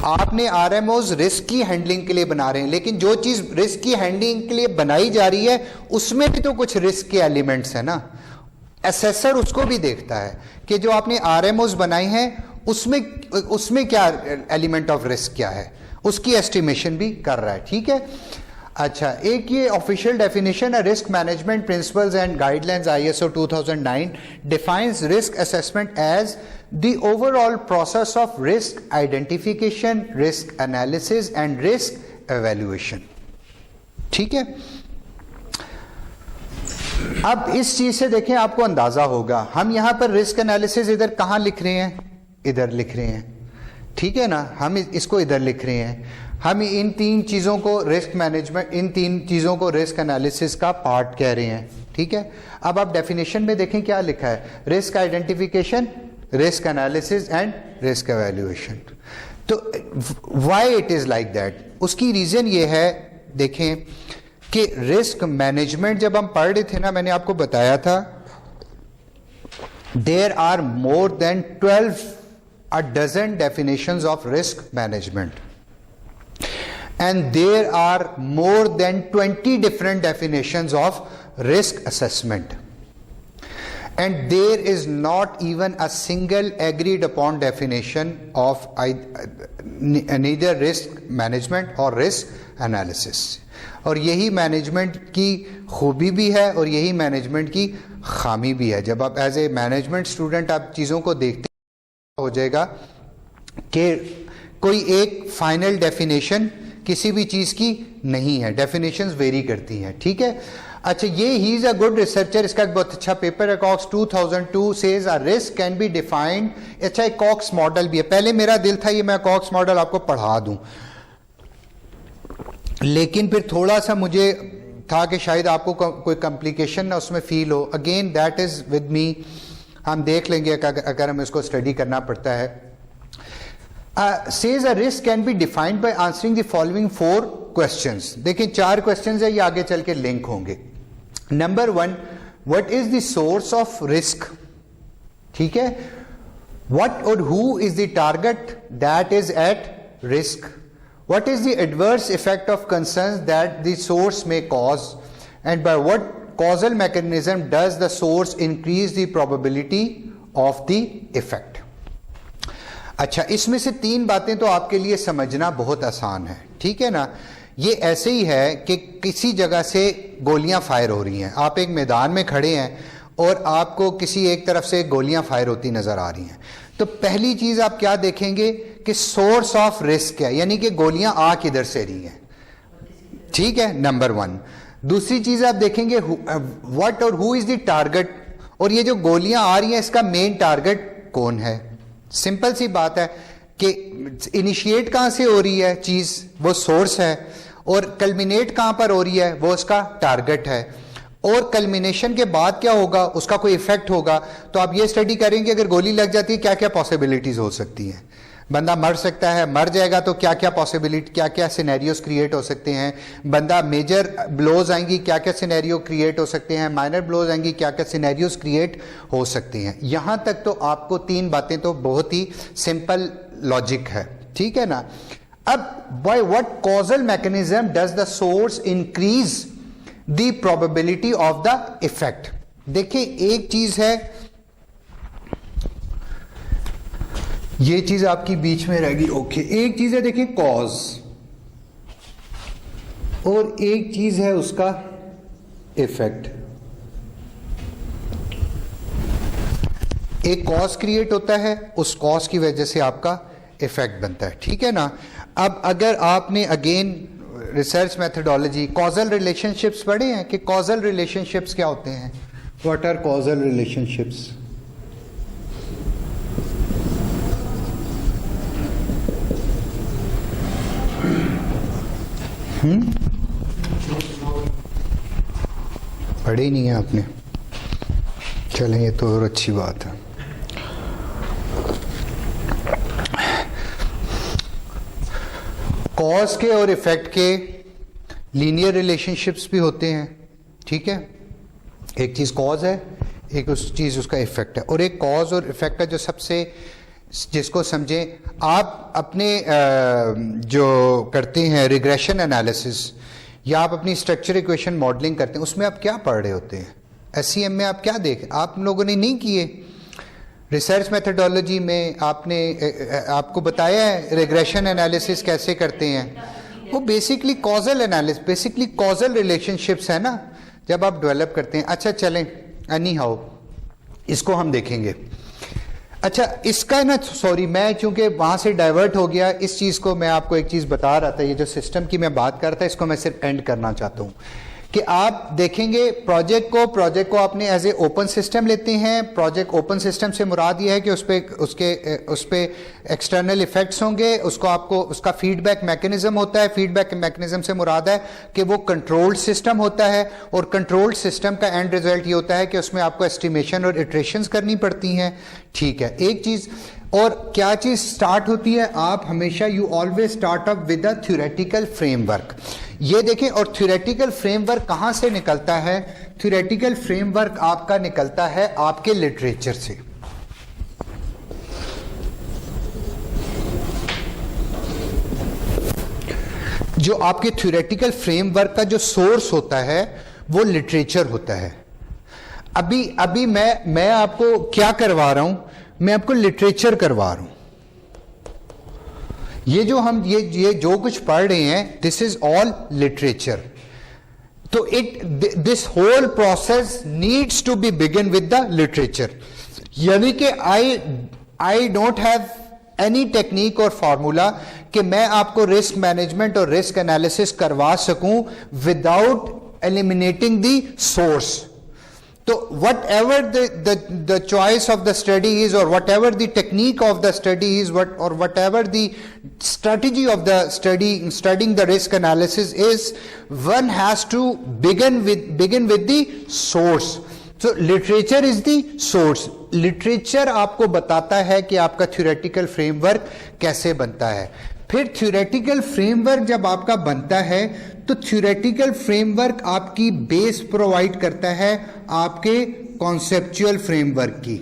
आपने आरएमओस रिस्क की हैंडलिंग के लिए बना रहे हैं, लेकिन जो चीज रिस्क की हैंडलिंग के लिए बनाई जा रही है उसमें भी तो कुछ रिस्क के एलिमेंट्स है ना। असेसर उसको भी देखता है कि जो आपने आरएमओस बनाए हैं उसमें क्या एलिमेंट ऑफ रिस्क क्या है, उसकी एस्टिमेशन भी कर रहा है। ठीक है, अच्छा, एक ये ऑफिशियल डेफिनेशन है, risk management principles and guidelines ISO 2009 defines risk assessment as the overall process of risk identification, risk analysis and risk evaluation. ठीक है, अब इस चीज से देखें आपको अंदाजा होगा, हम यहां पर रिस्क एनालिसिस इधर कहां लिख रहे हैं, इधर लिख रहे हैं। ठीक है ना, हम इसको इधर लिख रहे हैं। हम इन तीन चीजों को रिस्क मैनेजमेंट, इन तीन चीजों को रिस्क एनालिसिस का पार्ट कह रहे हैं। ठीक है, अब आप डेफिनेशन में देखें क्या लिखा है, risk identification, risk analysis and risk evaluation. तो why it is like that, उसकी रीजन ये है, देखें कि रिस्क मैनेजमेंट जब हम पढ़ रहे थे ना, मैंने आपको बताया था there are more than 12 a dozen definitions of risk management, and there are more than 20 different definitions of risk assessment, and there is not even a single agreed upon definition of neither risk management or risk analysis. और यही मैनेजमेंट की खूबी भी है और यही मैनेजमेंट की खामी भी है। जब आप एज ए मैनेजमेंट स्टूडेंट आप चीज़ों को देखते हो जाएगा कि कोई एक फाइनल डेफिनेशन किसी भी चीज की नहीं है, डेफिनेशंस वेरी करती हैं। ठीक है, अच्छा, ये he is a good researcher, इसका एक बहुत अच्छा पेपर है, Cox 2002 says a risk can be defined. अच्छा, एक कॉक्स मॉडल भी है, पहले मेरा दिल था ये मैं कॉक्स मॉडल आपको पढ़ा दूं, लेकिन फिर थोड़ा सा मुझे था कि शायद आपको कोई कॉम्प्लिकेशन ना उसमें फील हो। Again that is with me, हम देख लेंगे अगर हम इसको स्टडी करना पड़ता है। Says a risk can be defined by answering the following 4 questions. देखिए 4 क्वेश्चंस है, ये आगे चल के लिंक होंगे। Number 1, what is the source of risk? ठीक है, व्हाट और who is the target that is at risk? What is the adverse effect of concerns that the source may cause, and by what causal mechanism does the source increase the probability of the effect? अच्छा, इसमें से 3 बातें तो आपके लिए समझना बहुत आसान है। ठीक है ना, ये ऐसे ही है कि किसी जगह से गोलियां फायर हो रही हैं, आप एक मैदान में खड़े हैं और आपको किसी एक तरफ से गोलियां फायर होती नजर आ रही हैं, तो पहली चीज आप क्या देखेंगे कि सोर्स ऑफ रिस्क है, यानी कि गोलियां आ किधर से रही हैं। ठीक है, नंबर 1। दूसरी चीज आप देखेंगे व्हाट और हु इज द टारगेट, और ये जो गोलियां आ रही हैं इसका मेन टारगेट कौन है। सिंपल सी बात है कि इनिशिएट कहां से हो रही है चीज, वो सोर्स है, और कल्मिनेट कहां पर हो रही है, वो उसका टारगेट है, और कल्मिनेशन के बाद क्या होगा, उसका कोई इफेक्ट होगा। तो आप ये स्टडी करेंगे अगर गोली लग जाती है क्या क्या पॉसिबिलिटीज हो सकती हैं, बंदा मर सकता है, मर जाएगा तो क्या क्या पॉसिबिलिटी, क्या क्या सिनेरियोस क्रिएट हो सकते हैं, बंदा मेजर ब्लोज आएंगी क्या क्या सिनेरियो क्रिएट हो सकते हैं, माइनर ब्लोज आएंगी क्या क्या सिनेरियोस क्रिएट हो सकते हैं। यहां तक तो आपको 3 बातें तो बहुत ही सिंपल लॉजिक है। ठीक है ना, अब by what causal mechanism does the source increase the probability of the effect. देखिए एक चीज है, ये चीज आपकी बीच में रहेगी, ओके। एक चीज है देखिए कॉज, और एक चीज है उसका इफेक्ट। एक कॉज क्रिएट होता है, उस कॉज की वजह से आपका इफेक्ट बनता है। ठीक है ना, अब अगर आपने again research methodology causal relationships पढ़े हैं कि कॉजल रिलेशनशिप्स क्या होते हैं, व्हाट आर कॉजल रिलेशनशिप्स? पढ़े ही नहीं है आपने, चलें ये तो और अच्छी बात है। कॉज के और इफेक्ट के लीनियर रिलेशनशिप्स भी होते हैं, ठीक है। एक चीज़ कॉज है, एक उस चीज़ उसका इफेक्ट है। और एक कॉज और इफेक्ट का जो सबसे, जिसको समझें आप अपने जो करते हैं रिग्रेशन एनालिसिस या आप अपनी स्ट्रक्चर इक्वेशन मॉडलिंग करते हैं, उसमें आप क्या पढ़ रहे होते हैं? एससीएम में आप क्या देख, आप लोगों ने नहीं किए। रिसर्च मेथडोलॉजी में आपने आपको बताया है रिग्रेशन एनालिसिस कैसे करते हैं। वो basically causal analysis, basically causal relationships है ना, जब आप डेवलप करते हैं। अच्छा चलें, एनी हाउ इसको हम देखेंगे। अच्छा इसका ना, सॉरी मैं चूंकि वहां से डाइवर्ट हो गया, इस चीज़ को मैं आपको एक चीज़ बता रहा था, ये जो सिस्टम की मैं बात कर रहा था, इसको मैं सिर्फ एंड करना चाहता हूँ कि आप देखेंगे प्रोजेक्ट को आपने एज ए ओपन सिस्टम लेते हैं। प्रोजेक्ट ओपन सिस्टम से मुराद ये है कि उस पे एक्सटर्नल इफेक्ट्स होंगे, उसको आपको उसका फीडबैक मैकेनिज्म होता है। फीडबैक मैकेनिज्म से मुराद है कि वो कंट्रोल्ड सिस्टम होता है, और कंट्रोल्ड सिस्टम का एंड रिजल्ट ये होता है कि उसमें आपको एस्टिमेशन और इटरेशंस करनी पड़ती हैं, ठीक है। एक चीज़ और क्या चीज़ स्टार्ट होती है, आप हमेशा you always start up with a theoretical framework. ये देखें, और थ्योरेटिकल फ्रेमवर्क कहाँ से निकलता है? थ्योरेटिकल फ्रेमवर्क आपका निकलता है आपके लिटरेचर से। जो आपके थ्योरेटिकल फ्रेमवर्क का जो सोर्स होता है वो लिटरेचर होता है। अभी मैं आपको क्या करवा रहा हूं, मैं आपको लिटरेचर करवा रहा हूं। ये जो हम ये जो कुछ पढ़ रहे हैं, दिस इज ऑल लिटरेचर। तो this whole process needs to be begin with the literature. यानी कि I don't have any technique और फार्मूला कि मैं आपको रिस्क मैनेजमेंट और रिस्क एनालिसिस करवा सकूं without eliminating the source. So whatever the choice of the study is, or whatever the technique of the study is, or whatever the strategy of the studying the risk analysis is, one has to begin with the source. So literature is the source. Literature आपको बताता है कि आपका theoretical framework कैसे बनता है। फिर थ्योरेटिकल फ्रेमवर्क जब आपका बनता है, तो थ्योरेटिकल फ्रेमवर्क आपकी बेस प्रोवाइड करता है आपके कॉन्सेप्चुअल फ्रेमवर्क की।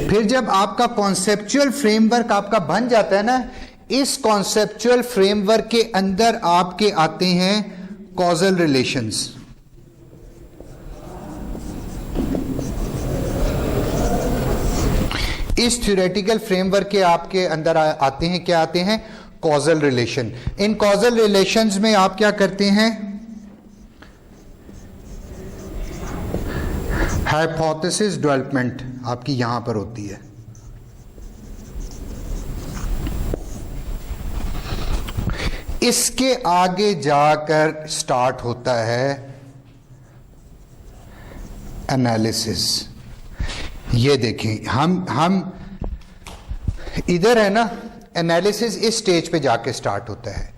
फिर जब आपका कॉन्सेप्चुअल फ्रेमवर्क आपका बन जाता है ना, इस कॉन्सेप्चुअल फ्रेमवर्क के अंदर आपके आते हैं कॉजल रिलेशंस। इस थ्योरेटिकल फ्रेमवर्क के आपके अंदर आते हैं, क्या आते हैं? Causal relation. इन कॉजल रिलेशंस में आप क्या करते हैं? हाइपोथेसिस डेवलपमेंट आपकी यहां पर होती है। इसके आगे जाकर स्टार्ट होता है एनालिसिस। ये देखें, हम इधर है ना, एनालिसिस इस स्टेज पे जाके स्टार्ट होता है।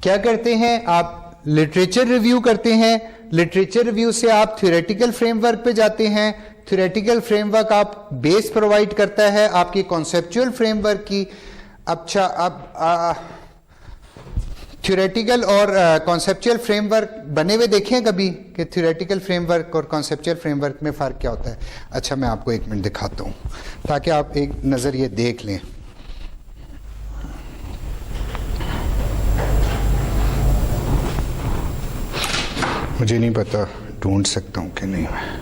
क्या करते हैं आप? लिटरेचर रिव्यू करते हैं। लिटरेचर रिव्यू से आप थ्योरेटिकल फ्रेमवर्क पे जाते हैं। थ्योरेटिकल फ्रेमवर्क आप बेस प्रोवाइड करता है आपकी कॉन्सेप्चुअल फ्रेमवर्क की। अच्छा, अब थ्योरेटिकल और कॉन्सेप्चुअल फ्रेमवर्क बने हुए देखें कभी कि थ्योरेटिकल फ्रेमवर्क और कॉन्सेप्चुअल फ्रेमवर्क में फ़र्क क्या होता है? अच्छा, मैं आपको एक मिनट दिखाता हूँ ताकि आप एक नज़र ये देख लें। मुझे नहीं पता ढूंढ सकता हूँ कि नहीं, मैं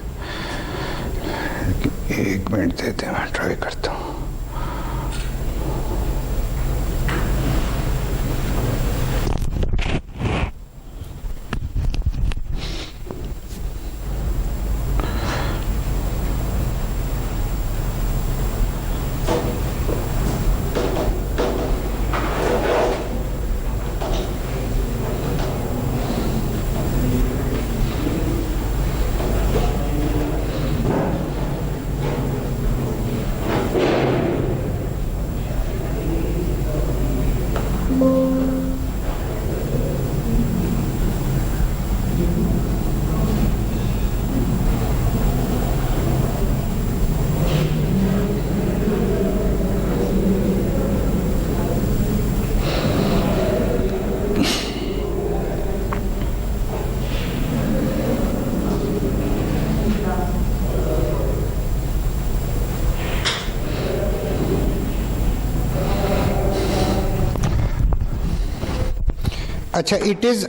एक मिनट देते, मैं ट्राई करता हूँ। अच्छा, it is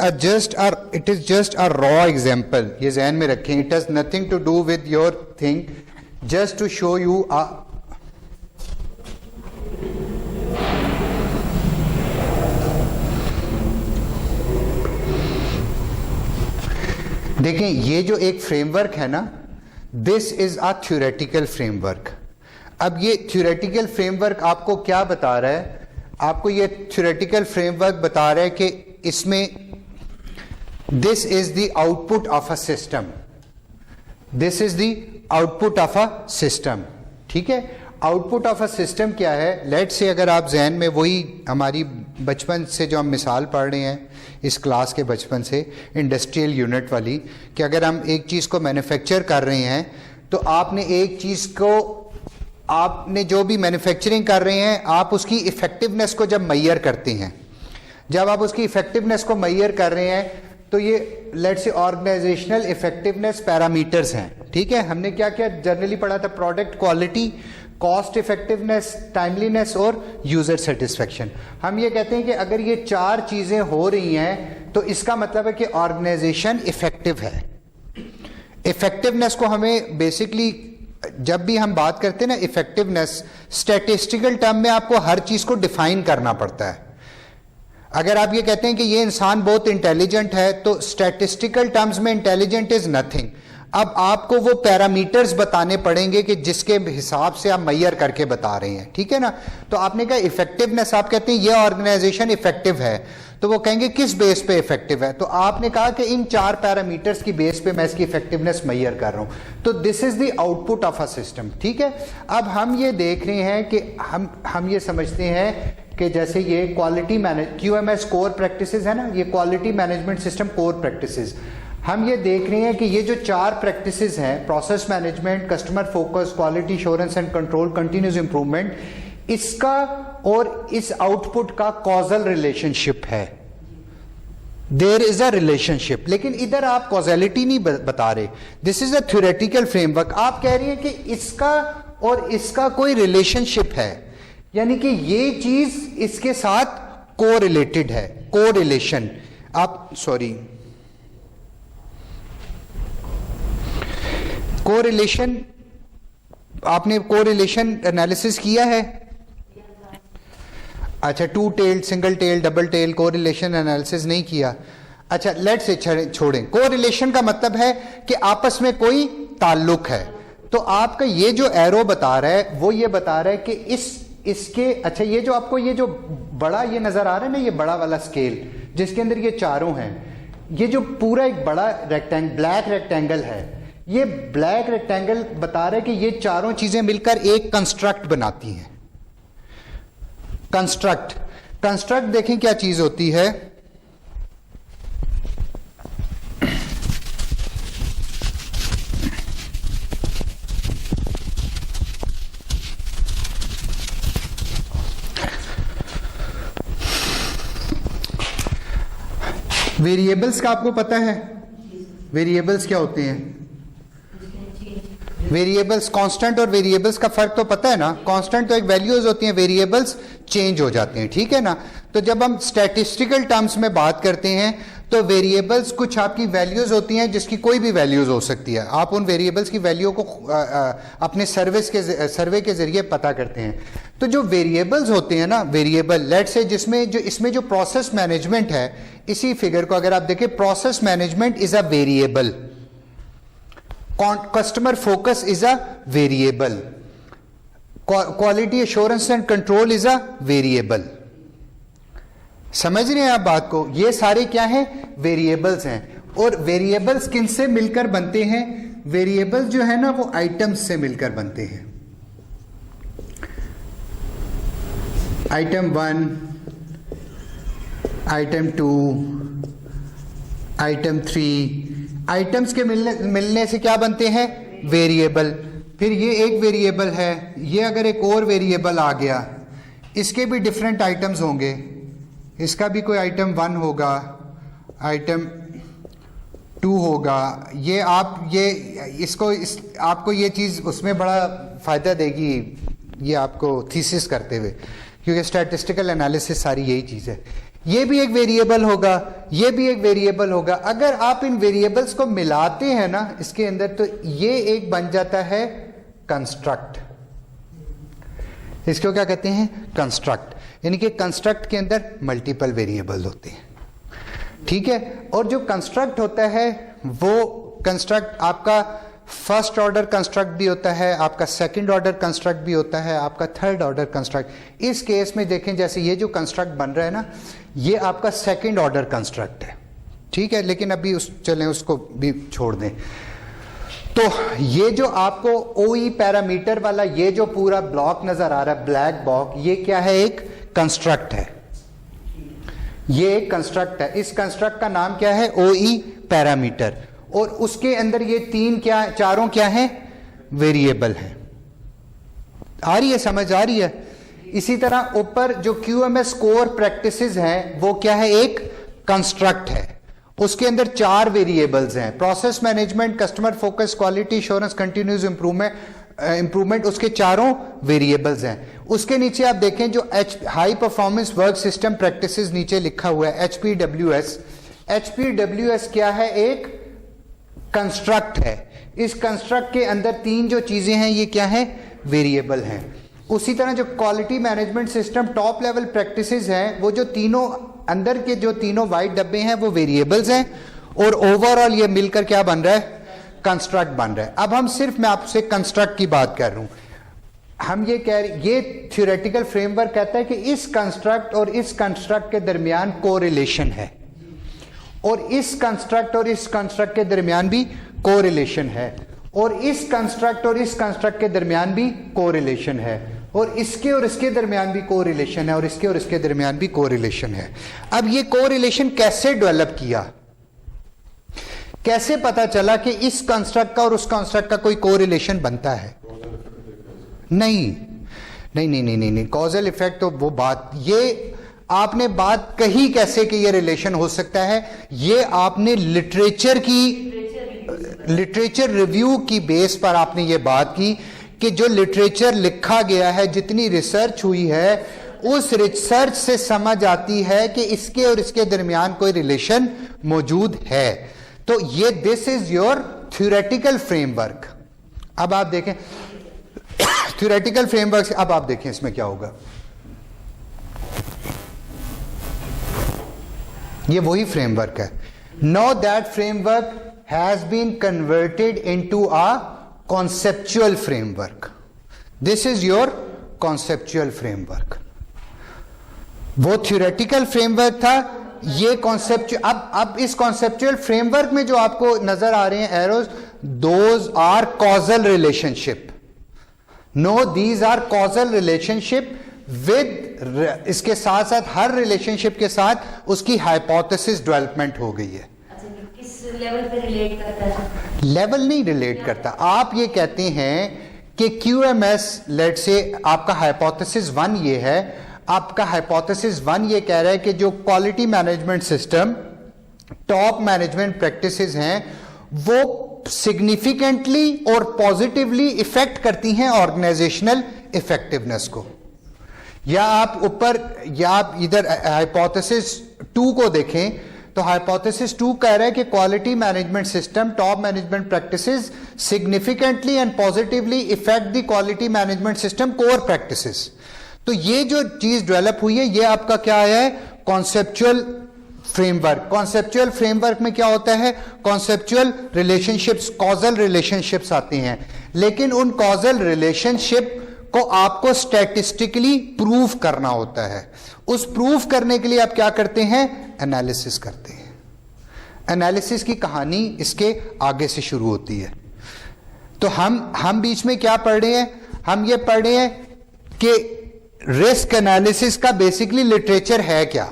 just a raw example, ये जहन में रखें. It has nothing to do with your thing, just to show you देखें, ये जो एक फ्रेमवर्क है ना, this is a theoretical framework. अब ये थ्योरेटिकल फ्रेमवर्क आपको क्या बता रहा है? आपको ये थ्योरेटिकल फ्रेमवर्क बता रहा है कि इसमें this is the output of a system, this is the output of a system. ठीक है, आउटपुट ऑफ अ सिस्टम क्या है? लेट से अगर आप जहन में वही हमारी बचपन से जो हम मिसाल पढ़ रहे हैं इस क्लास के बचपन से, इंडस्ट्रियल यूनिट वाली, कि अगर हम एक चीज़ को मैन्युफैक्चर कर रहे हैं तो आपने एक चीज़ को, आपने जो भी मैन्युफैक्चरिंग कर रहे हैं, आप उसकी इफेक्टिवनेस को जब मैयर करते हैं, जब आप उसकी इफेक्टिवनेस को मैयर कर रहे हैं, तो ये let's say organisational effectiveness parameters हैं. ठीक है, हमने क्या क्या जनरली पढ़ा था? Product quality, cost effectiveness, timeliness और यूजर सेटिस्फेक्शन. हम ये कहते हैं कि अगर ये चार चीजें हो रही हैं तो इसका मतलब है कि ऑर्गेनाइजेशन इफेक्टिव है. इफेक्टिवनेस को हमें बेसिकली, जब भी हम बात करते हैं ना इफेक्टिवनेस, स्टैटिस्टिकल टर्म में आपको हर चीज को डिफाइन करना पड़ता है. अगर आप ये कहते हैं कि ये इंसान बहुत इंटेलिजेंट है, तो स्टैटिस्टिकल टर्म्स में इंटेलिजेंट इज नथिंग. अब आपको वो पैरामीटर्स बताने पड़ेंगे कि जिसके हिसाब से आप मैयर करके बता रहे हैं. ठीक है ना? तो आपने कहा इफेक्टिवनेस, आप कहते हैं ये ऑर्गेनाइजेशन इफेक्टिव है, तो वो कहेंगे किस बेस पे इफेक्टिव है? तो आपने कहा कि इन चार पैरामीटर्स की बेस पे मैं इसकी इफेक्टिवनेस मैयर कर रहा हूं. तो this is the output of a system. ठीक है, अब हम ये देख रहे हैं कि हम ये समझते हैं कि जैसे ये quality manage QMS core practices है ना, ये quality management system core practices, हम ये देख रहे हैं कि ये जो चार प्रैक्टिसेस हैं, process management, customer focus, quality assurance and control, continuous improvement, इसका और इस आउटपुट का कॉजल रिलेशनशिप है. There is a relationship. लेकिन इधर आप कॉजैलिटी नहीं बता रहे. This is a theoretical framework. आप कह रही हैं कि इसका और इसका कोई रिलेशनशिप है, यानी कि ये चीज इसके साथ को रिलेटेड है, को रिलेशन. आप सॉरी, कोरिलेशन, आपने कोरिलेशन एनालिसिस किया है? अच्छा, two tailed, single tail, double tail, correlation analysis नहीं किया. अच्छा, लेट से छोड़ें. कोरिलेशन का मतलब है कि आपस में कोई ताल्लुक है. तो आपका ये जो एरो बता रहा है वो ये बता रहा है कि इसके, अच्छा, ये जो आपको ये जो बड़ा ये नजर आ रहा है ना, ये बड़ा वाला स्केल जिसके अंदर ये चारों हैं, ये जो पूरा एक बड़ा ब्लैक रेक्टेंगल है, ये ब्लैक रेक्टेंगल बता रहा है कि ये चारों चीजें मिलकर एक कंस्ट्रक्ट बनाती हैं. कंस्ट्रक्ट देखें क्या चीज होती है. वेरिएबल्स का आपको पता है? वेरिएबल्स क्या होते हैं? वेरिएबल्स, कांस्टेंट और वेरिएबल्स का फर्क तो पता है ना. कांस्टेंट तो एक वैल्यूज होती हैं, वेरिएबल्स चेंज हो जाते हैं. ठीक है ना? तो जब हम स्टैटिस्टिकल टर्म्स में बात करते हैं तो वेरिएबल्स कुछ आपकी वैल्यूज होती हैं जिसकी कोई भी वैल्यूज हो सकती है. आप उन वेरिएबल्स की वैल्यू को अपने सर्वे के जरिए पता करते हैं. तो जो वेरिएबल्स होते हैं ना, वेरिएबल, लेट से जिसमें जो इसमें जो प्रोसेस मैनेजमेंट है, इसी फिगर को अगर आप देखें, process management is a variable, customer focus is a variable, quality assurance and control is a variable. समझ रहे हैं आप बात को? ये सारे क्या हैं? वेरिएबल्स हैं. और वेरिएबल्स किन से मिलकर बनते हैं? वेरिएबल्स जो है ना वो आइटम्स से मिलकर बनते हैं. Item 1, item 2, item 3. आइटम्स के मिलने से क्या बनते हैं? वेरिएबल. फिर ये एक वेरिएबल है, ये अगर एक और वेरिएबल आ गया, इसके भी डिफरेंट आइटम्स होंगे. इसका भी कोई आइटम 1 होगा, आइटम 2 होगा. ये आप आपको ये चीज़ उसमें बड़ा फ़ायदा देगी, ये आपको थीसिस करते हुए, क्योंकि स्टैटिस्टिकल एनालिसिस सारी यही चीज़ है. ये भी एक वेरिएबल होगा, ये भी एक वेरिएबल होगा। अगर आप इन वेरिएबल्स को मिलाते हैं ना इसके अंदर, तो ये एक बन जाता है कंस्ट्रक्ट। इसको क्या कहते हैं? कंस्ट्रक्ट। यानी कि कंस्ट्रक्ट के अंदर मल्टीपल वेरिएबल होते हैं, ठीक है। और जो कंस्ट्रक्ट होता है वो कंस्ट्रक्ट आपका फर्स्ट ऑर्डर कंस्ट्रक्ट भी होता है, आपका सेकंड ऑर्डर कंस्ट्रक्ट भी होता है, आपका थर्ड ऑर्डर कंस्ट्रक्ट। इस केस में देखें, जैसे ये जो कंस्ट्रक्ट बन रहा है ना, ये आपका सेकंड ऑर्डर कंस्ट्रक्ट है, ठीक है। लेकिन अभी चलें उसको भी छोड़ दें। तो ये जो आपको ओई पैरामीटर वाला ये जो पूरा ब्लॉक नजर आ रहा है, ब्लैक बॉक्स, ये क्या है? एक कंस्ट्रक्ट है। ये एक कंस्ट्रक्ट है। इस कंस्ट्रक्ट का नाम क्या है? ओई पैरामीटर। और उसके अंदर ये चारों क्या है? वेरिएबल हैं। आ रही है समझ? आ रही है। इसी तरह ऊपर जो QMS कोर प्रैक्टिसेस हैं वो क्या है? एक कंस्ट्रक्ट है। उसके अंदर 4 वेरिएबल्स हैं, process management, customer focus, quality assurance, continuous improvement, उसके चारों वेरिएबल्स हैं। उसके नीचे आप देखें जो high performance work system practices नीचे लिखा हुआ है, HPWS। HPWS क्या है? एक कंस्ट्रक्ट है। इस कंस्ट्रक्ट के अंदर 3 जो चीजें हैं ये क्या है? वेरिएबल हैं। उसी तरह जो quality management system top level practices हैं, वो जो तीनों अंदर के जो तीनों वाइट डब्बे हैं वो वेरिएबल्स हैं, और ओवरऑल ये मिलकर क्या बन रहा है? कंस्ट्रक्ट बन रहा है। अब हम सिर्फ मैं आपसे कंस्ट्रक्ट की बात कर रहा हूं। हम ये कह रहे, ये थ्योरेटिकल फ्रेमवर्क कहता है कि इस कंस्ट्रक्ट और इस कंस्ट्रक्ट के दरमियान कोरिलेशन है, और इस कंस्ट्रक्ट और इस कंस्ट्रक्ट के दरमियान भी कोरिलेशन है, और इस कंस्ट्रक्ट और इस कंस्ट्रक्ट के दरमियान भी कोरिलेशन है, और इसके दरमियान भी कोरिलेशन है, और इसके दरमियान भी कोरिलेशन है। अब ये कोरिलेशन कैसे डेवलप किया? कैसे पता चला कि इस कंस्ट्रक्ट का और उस कंस्ट्रक्ट का कोई कोरिलेशन बनता है? नहीं, कॉजल इफेक्ट तो वो बात, ये आपने बात कही कैसे कि ये रिलेशन हो सकता है? ये आपने लिटरेचर रिव्यू की बेस पर आपने ये बात की कि जो लिटरेचर लिखा गया है, जितनी रिसर्च हुई है, उस रिसर्च से समझ आती है कि इसके और इसके दरमियान कोई रिलेशन मौजूद है। तो ये this is your theoretical framework. अब आप देखें थ्योरेटिकल फ्रेमवर्क, अब आप देखें इसमें क्या होगा। ये वही फ्रेमवर्क है। No that framework has been converted into a conceptual framework. This is your conceptual framework. वो थ्योरेटिकल फ्रेमवर्क था, ये कॉन्सेप्चुअल। अब इस कॉन्सेप्चुअल फ्रेमवर्क में जो आपको नजर आ रहे हैं arrows, those are causal relationship. No, these are causal relationship with, इसके साथ साथ हर रिलेशनशिप के साथ उसकी हाइपोथेसिस डेवलपमेंट हो गई है। अच्छा, किस लेवल पे रिलेट करता है? लेवल नहीं रिलेट करता। आप ये कहते हैं कि QMS लेट से आपका हाइपोथेसिस 1 ये है, आपका हाइपोथेसिस 1 ये कह रहा है कि जो quality management system top management practices हैं वो सिग्निफिकेंटली और पॉजिटिवली इफेक्ट करती हैं ऑर्गेनाइजेशनल इफेक्टिवनेस को। या आप ऊपर, या आप इधर हाइपोथेसिस 2 को देखें तो हाइपोथेसिस 2 कह रहा है कि quality management system top management practices significantly and positively effect the quality management system core practices. तो ये जो चीज डेवलप हुई है, ये आपका क्या है? Conceptual framework. कॉन्सेप्चुअल फ्रेमवर्क में क्या होता है? कॉन्सेप्चुअल रिलेशनशिप्स, कॉजल रिलेशनशिप्स आती हैं, लेकिन उन कॉजल रिलेशनशिप को आपको स्टैटिस्टिकली प्रूव करना होता है। उस प्रूफ करने के लिए आप क्या करते हैं? एनालिसिस करते हैं। एनालिसिस की कहानी इसके आगे से शुरू होती है। तो हम बीच में क्या पढ़ रहे हैं? हम ये पढ़ रहे हैं कि रिस्क एनालिसिस का बेसिकली लिटरेचर है क्या।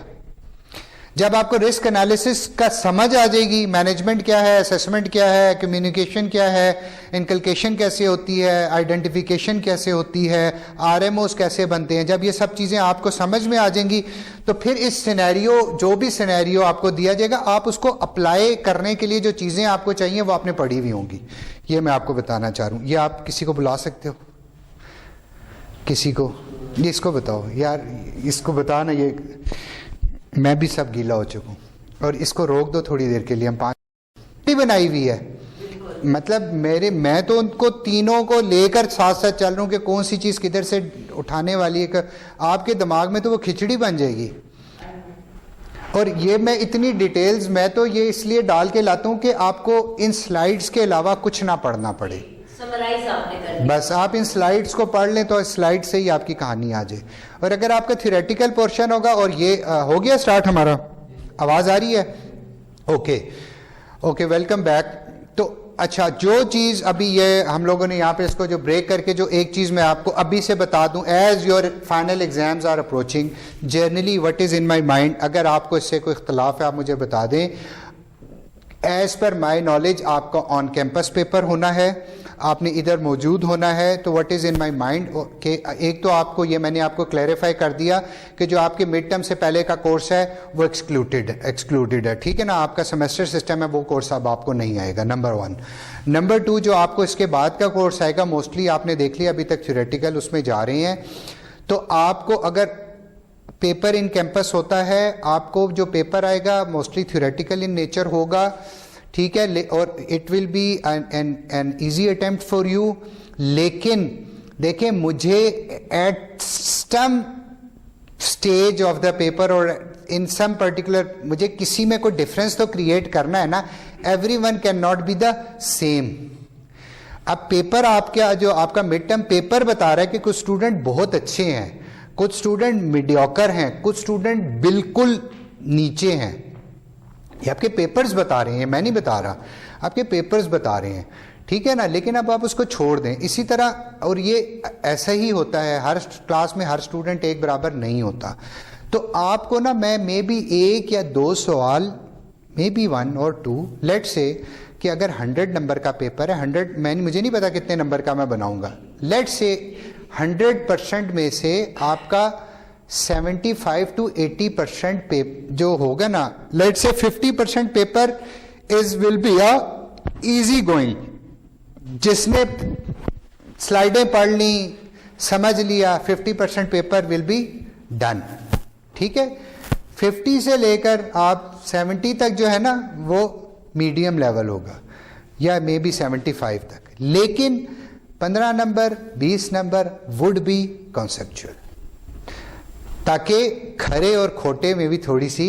जब आपको रिस्क एनालिसिस का समझ आ जाएगी, मैनेजमेंट क्या है, असेसमेंट क्या है, कम्युनिकेशन क्या है, इनकलकेशन कैसे होती है, आइडेंटिफिकेशन कैसे होती है, RMOs कैसे बनते हैं, जब ये सब चीज़ें आपको समझ में आ जाएंगी तो फिर इस सिनेरियो, जो भी सिनेरियो आपको दिया जाएगा, आप उसको अप्लाई करने के लिए जो चीज़ें आपको चाहिए वो आपने पढ़ी हुई होंगी। ये मैं आपको बताना चाह रहा हूँ। ये आप किसी को बुला सकते हो, किसी को, इसको बताओ यार, इसको बता ना, ये मैं भी सब गीला हो चुका हूँ। और इसको रोक दो थोड़ी देर के लिए, हम 5 बनाई हुई है, मतलब मैं तो उनको तीनों को लेकर साथ साथ चल रहा हूँ कि कौन सी चीज़ किधर से उठाने वाली है। आपके दिमाग में तो वो खिचड़ी बन जाएगी। और ये मैं इतनी डिटेल्स मैं तो ये इसलिए डाल के लाता हूँ कि आपको इन स्लाइड्स के अलावा कुछ ना पढ़ना पड़े। समराइज आपने कर दिया। बस आप इन स्लाइड्स को पढ़ लें तो स्लाइड से ही आपकी कहानी आ जाए। और अगर आपका थियोरेटिकल पोर्शन होगा, और ये हो गया स्टार्ट हमारा, आवाज़ आ रही है? Okay, welcome back. तो अच्छा, जो चीज़ अभी ये हम लोगों ने यहाँ पे इसको जो ब्रेक करके जो एक चीज़ मैं आपको अभी से बता दूं, as your final exams are approaching, generally what is in my mind, अगर आपको इससे कोई इख्तलाफ है आप मुझे बता दें। एज पर माई नॉलेज आपका ऑन कैंपस पेपर होना है, आपने इधर मौजूद होना है। तो what is in my mind कि एक तो आपको ये मैंने आपको क्लैरिफाई कर दिया कि जो आपके मिड टर्म से पहले का कोर्स है वो एक्सक्लूडेड है, ठीक है ना। आपका सेमेस्टर सिस्टम है, वो कोर्स अब आपको नहीं आएगा, नंबर 1। नंबर 2, जो आपको इसके बाद का कोर्स आएगा, मोस्टली आपने देख लिया अभी तक थ्योरेटिकल उसमें जा रहे हैं। तो आपको अगर पेपर इन कैंपस होता है, आपको जो पेपर आएगा मोस्टली थ्योरेटिकल इन नेचर होगा, ठीक है, और it will be an easy attempt for you. लेकिन देखें, मुझे at some stage of the paper और इन सम पर्टिकुलर, मुझे किसी में कोई डिफरेंस तो क्रिएट करना है ना। Everyone can not be the same. अब पेपर आपका जो आपका मिड टर्म पेपर बता रहा है कि कुछ स्टूडेंट बहुत अच्छे हैं, कुछ स्टूडेंट मीडियोकर हैं, कुछ स्टूडेंट बिल्कुल नीचे हैं। ये आपके पेपर्स बता रहे हैं, मैं नहीं बता रहा, आपके पेपर्स बता रहे हैं, ठीक है ना। लेकिन अब आप उसको छोड़ दें इसी तरह। और ये ऐसा ही होता है, हर क्लास में हर स्टूडेंट एक बराबर नहीं होता। तो आपको ना मैं मे बी 1 या 2 सवाल, मे बी 1 और 2, लेट से कि अगर 100 नंबर का पेपर है, 100 मुझे नहीं पता कितने नंबर का मैं बनाऊंगा, लेट से 100% में से आपका 75 to 80% जो होगा ना, लेट से 50% paper will be a easy going, जिसने स्लाइडें पढ़ ली, समझ लिया, 50% पेपर विल बी डन, ठीक है। 50 से लेकर आप 70 तक जो है ना वो मीडियम लेवल होगा, या मे बी 75 तक। लेकिन 15 number 20 number would be conceptual, ताकि खरे और खोटे में भी थोड़ी सी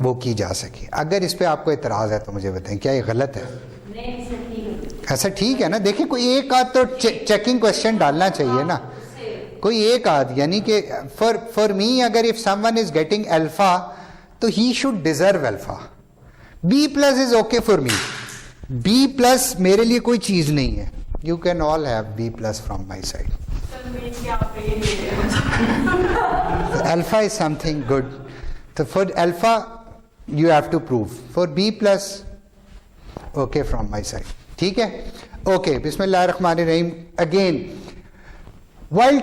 वो की जा सके। अगर इस पे आपको इतराज़ है तो मुझे बताएं, क्या ये गलत है? ऐसा ठीक है ना। देखिए, कोई एक आध तो चेकिंग क्वेश्चन डालना चाहिए ना, कोई एक आध, यानी कि फॉर मी अगर if someone is getting alpha तो he should deserve alpha. B+ is okay for me, B+ मेरे लिए कोई चीज नहीं है। You can all have B+ from my side. Alpha is something good. So for alpha, you have to prove. For B+, okay from my side. ठीक है? Okay. Bismillahirrahmanirrahim. Again, while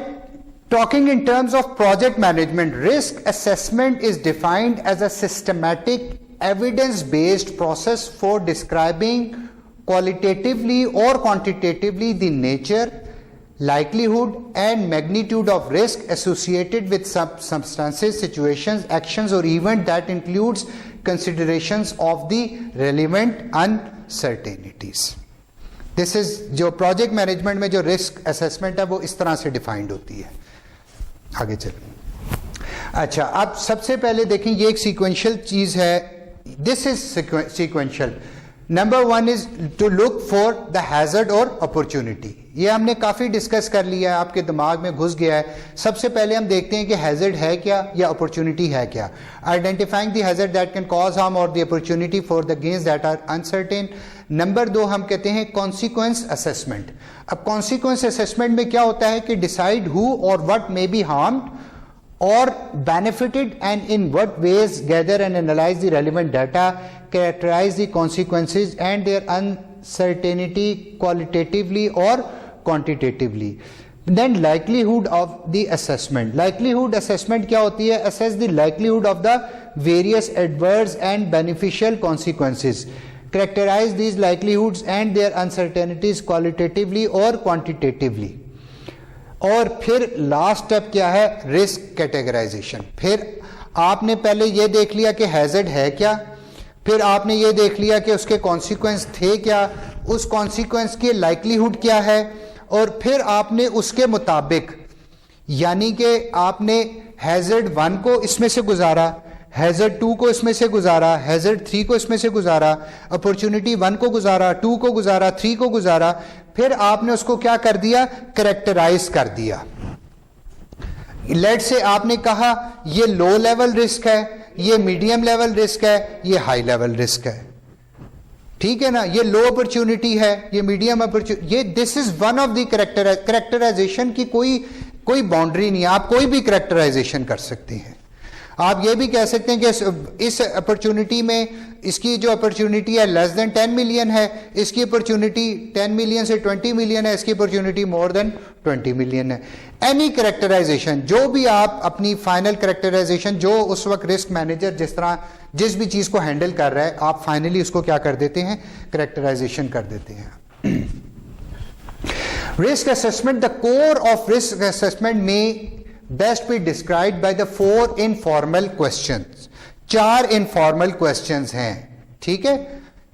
talking in terms of project management, risk assessment is defined as a systematic, evidence-based process for describing qualitatively or quantitatively the nature, likelihood and magnitude of risk associated with substances, situations, actions or event that includes considerations of the relevant uncertainties. This is जो project management में जो risk assessment है वो इस तरह से defined होती है। आगे चलें। अच्छा, अब सबसे पहले देखें, ये एक sequential चीज है। This is sequential. Number 1 is to look for the hazard or opportunity. ये हमने काफ़ी डिस्कस कर लिया है, आपके दिमाग में घुस गया है। सबसे पहले हम देखते हैं कि हैजर्ड है क्या या अपॉर्चुनिटी है क्या। Identifying the hazard that can cause harm और the opportunity for the gains that are uncertain. Number 2 हम कहते हैं कॉन्सिक्वेंस असेसमेंट। अब कॉन्सिक्वेंस असेसमेंट में क्या होता है कि decide who or what may be harmed or benefited and in what ways, gather and analyze the relevant data, characterize the consequences and their uncertainty qualitatively or quantitatively. Then likelihood of the assessment. Likelihood assessment क्या होती है? Assess the likelihood of the various adverse and beneficial consequences. Characterize these likelihoods and their uncertainties qualitatively or quantitatively. और फिर लास्ट स्टेप क्या है? Risk categorization. फिर आपने पहले ये देख लिया कि हैजर्ड है क्या, फिर आपने ये देख लिया कि उसके कॉन्सिक्वेंस थे क्या, उस कॉन्सिक्वेंस की लाइकलीहुड क्या है, और फिर आपने उसके मुताबिक यानी कि आपने हैजर्ड 1 को इसमें से गुजारा, हैजर्ड 2 को इसमें से गुजारा, हैजर्ड 3 को इसमें से गुजारा, अपॉर्चुनिटी 1 को गुजारा, 2 को गुजारा, 3 को गुजारा, फिर आपने उसको क्या कर दिया, कैरेक्टराइज कर दिया। लेट से आपने कहा ये लो लेवल रिस्क है, ये मीडियम लेवल रिस्क है, ये हाई लेवल रिस्क है, ठीक है ना, ये लो अपॉर्चुनिटी है, ये मीडियम अपॉर्चुनिटी, ये this is one of the characterization की कोई बाउंड्री नहीं है, आप कोई भी कैरेक्टराइजेशन कर सकते हैं। आप ये भी कह सकते हैं कि इस अपॉर्चुनिटी में इसकी जो अपॉर्चुनिटी है लेस देन 10 मिलियन है, इसकी अपॉर्चुनिटी 10 मिलियन से 20 मिलियन है, इसकी अपॉर्चुनिटी मोर देन 20 मिलियन है। एनी कैरेक्टराइजेशन, जो भी आप अपनी फाइनल कैरेक्टराइजेशन, जो उस वक्त रिस्क मैनेजर जिस भी चीज को हैंडल कर रहा है, आप फाइनली उसको क्या कर देते हैं, कैरेक्टराइजेशन कर देते हैं। Risk assessment, the core of risk assessment में best be described by the 4 informal questions। 4 informal questions हैं, ठीक है।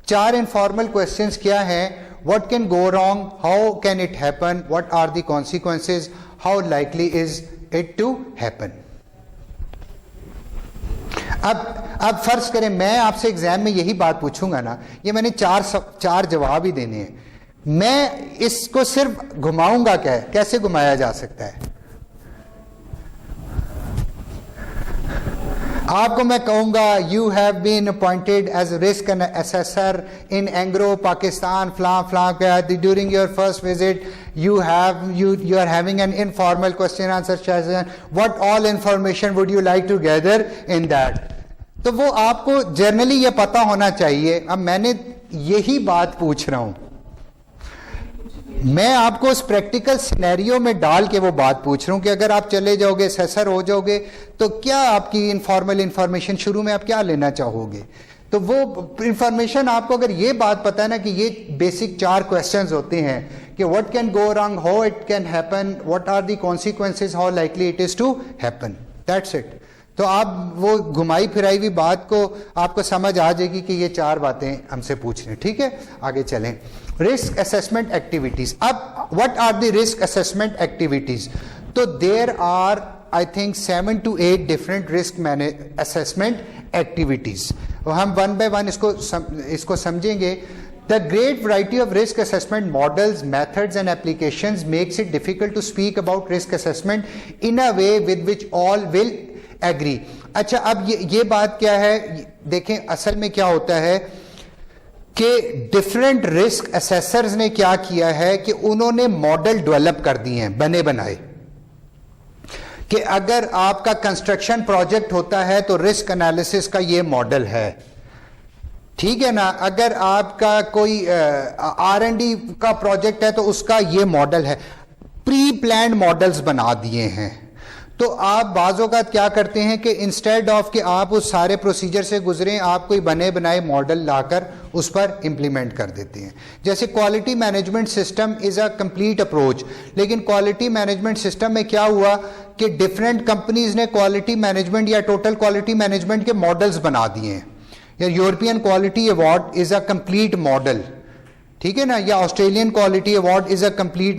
4 informal questions क्या हैं? What can go wrong? How can it happen? What are the consequences? How likely is it to happen? अब फर्ज करें मैं आपसे एग्जाम में यही बात पूछूंगा ना, ये मैंने चार जवाब ही देने हैं, मैं इसको सिर्फ घुमाऊंगा, कैसे घुमाया जा सकता है? आपको मैं कहूंगा you have been appointed as risk assessor in Engro Pakistan फ्ला during your first visit you are having an informal question answer session, what all information would you like to gather in that? तो वो आपको जनरली ये पता होना चाहिए। अब मैंने यही बात पूछ रहा हूं, मैं आपको उस प्रैक्टिकल सिनेरियो में डाल के वो बात पूछ रहा हूं कि अगर आप चले जाओगे, सेसर हो जाओगे, तो क्या आपकी इनफॉर्मल इंफॉर्मेशन शुरू में आप क्या लेना चाहोगे? तो वो इंफॉर्मेशन आपको अगर ये बात पता है ना कि ये बेसिक 4 क्वेश्चंस होते हैं कि what can go wrong, how it can happen, what are the consequences, how likely it is to happen, that's it. तो आप वो घुमाई फिराई हुई बात को आपको समझ आ जाएगी कि ये 4 बातें हमसे पूछ रहे हैं, ठीक है। आगे चलें। Risk assessment activities. अब what are the risk assessment activities? तो there are I think 7 to 8 different risk assessment activities. हम वन बाय वन इसको समझेंगे। The great variety of risk assessment models, methods and applications makes it difficult to speak about risk assessment in a way with which all will agree। अच्छा, अब ये बात क्या है, देखें असल में क्या होता है कि डिफरेंट रिस्क असेसर्स ने क्या किया है कि उन्होंने मॉडल डेवलप कर दिए हैं, बने बनाए, कि अगर आपका कंस्ट्रक्शन प्रोजेक्ट होता है तो रिस्क एनालिसिस का ये मॉडल है, ठीक है ना। अगर आपका कोई R&D का प्रोजेक्ट है तो उसका ये मॉडल है। प्री प्लान्ड मॉडल्स बना दिए हैं। तो आप बाज़ों का क्या करते हैं कि इंस्टेड ऑफ कि आप उस सारे प्रोसीजर से गुजरें, आप कोई बने बनाए मॉडल लाकर उस पर इंप्लीमेंट कर देते हैं। जैसे quality management system is a complete approach, लेकिन क्वालिटी मैनेजमेंट सिस्टम में क्या हुआ कि डिफरेंट कंपनीज ने क्वालिटी मैनेजमेंट या टोटल क्वालिटी मैनेजमेंट के मॉडल्स बना दिए हैं। या European quality award is a complete model, ठीक है ना, या Australian quality award is a complete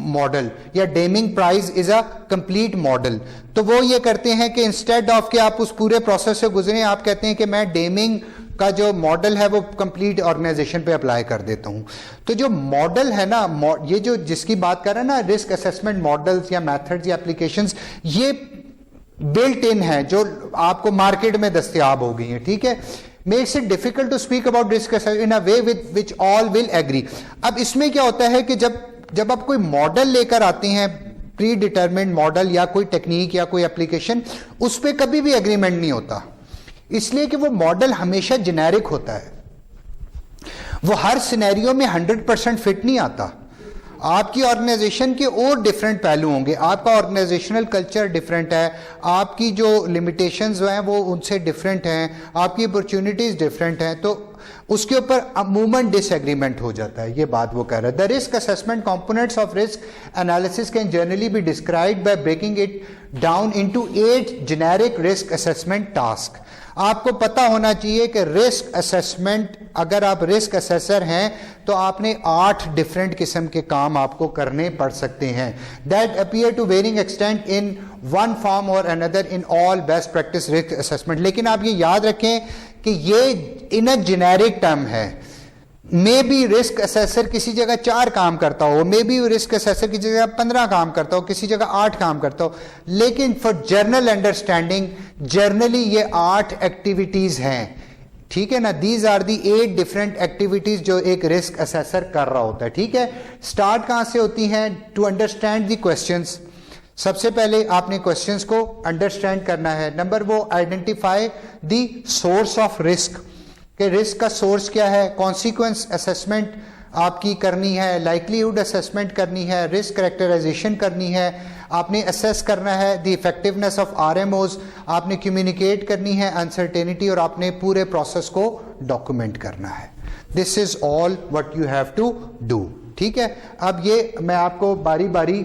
model, या Deming prize is a complete model. तो वो ये करते हैं कि इंस्टेड ऑफ कि आप उस पूरे प्रोसेस से गुजरें, आप कहते हैं कि मैं डेमिंग का जो मॉडल है वो कंप्लीट ऑर्गेनाइजेशन पे अप्लाई कर देता हूं। तो जो मॉडल है ना, ये जो जिसकी बात कर रहे हैं ना, रिस्क असेसमेंट मॉडल्स या मेथड्स या एप्लीकेशंस, ये बिल्ट इन है, जो आपको मार्केट में दस्तयाब हो गई है, ठीक है। Makes it difficult to speak about risk in a way with which all will agree। अब इसमें क्या होता है कि जब आप कोई मॉडल लेकर आते हैं, प्री डिटरमिन्ड मॉडल या कोई टेक्निक या कोई एप्लीकेशन, उस पर कभी भी एग्रीमेंट नहीं होता, इसलिए कि वो मॉडल हमेशा जेनेरिक होता है, वो हर सिनेरियो में 100% फिट नहीं आता। आपकी ऑर्गेनाइजेशन के और डिफरेंट पहलू होंगे, आपका ऑर्गेनाइजेशनल कल्चर डिफरेंट है, आपकी जो लिमिटेशंस हैं वो उनसे डिफरेंट हैं, आपकी अपॉर्चुनिटीज डिफरेंट हैं, तो उसके ऊपर अमूमन डिसएग्रीमेंट हो जाता है। ये बात वो कह रहा है। The risk assessment components of risk analysis can generally be described by breaking it down into 8 generic risk assessment task. आपको पता होना चाहिए कि रिस्क असेसमेंट, अगर आप रिस्क असेसर हैं तो आपने 8 डिफरेंट किस्म के काम आपको करने पड़ सकते हैं. That appear to varying extent in one form or another in all best practice risk assessment. लेकिन आप ये याद रखें कि ये इन अ जेनेरिक टर्म है. मे बी रिस्क असेसर किसी जगह 4 काम करता हो, मे बी रिस्क असेसर किसी जगह 15 काम करता हो, किसी जगह 8 काम करता हो, लेकिन फॉर जर्नल अंडरस्टैंडिंग जर्नली ये 8 एक्टिविटीज हैं. ठीक है ना. These are the 8 different activities जो एक रिस्क असेसर कर रहा होता है. ठीक है. स्टार्ट कहां से होती हैं? To understand the questions. सबसे पहले आपने क्वेश्चंस को अंडरस्टैंड करना है. नंबर वो identify the source of risk, कि रिस्क का सोर्स क्या है. कॉन्सिक्वेंस असेसमेंट आपकी करनी है, लाइकलीहुड असेसमेंट करनी है, रिस्क कैरेक्टराइजेशन करनी है, आपने असेस करना है द इफेक्टिवनेस ऑफ आरएमओज, आपने कम्युनिकेट करनी है अनसर्टेनिटी, और आपने पूरे प्रोसेस को डॉक्यूमेंट करना है. This is all what you have to do. ठीक है. अब ये मैं आपको बारी बारी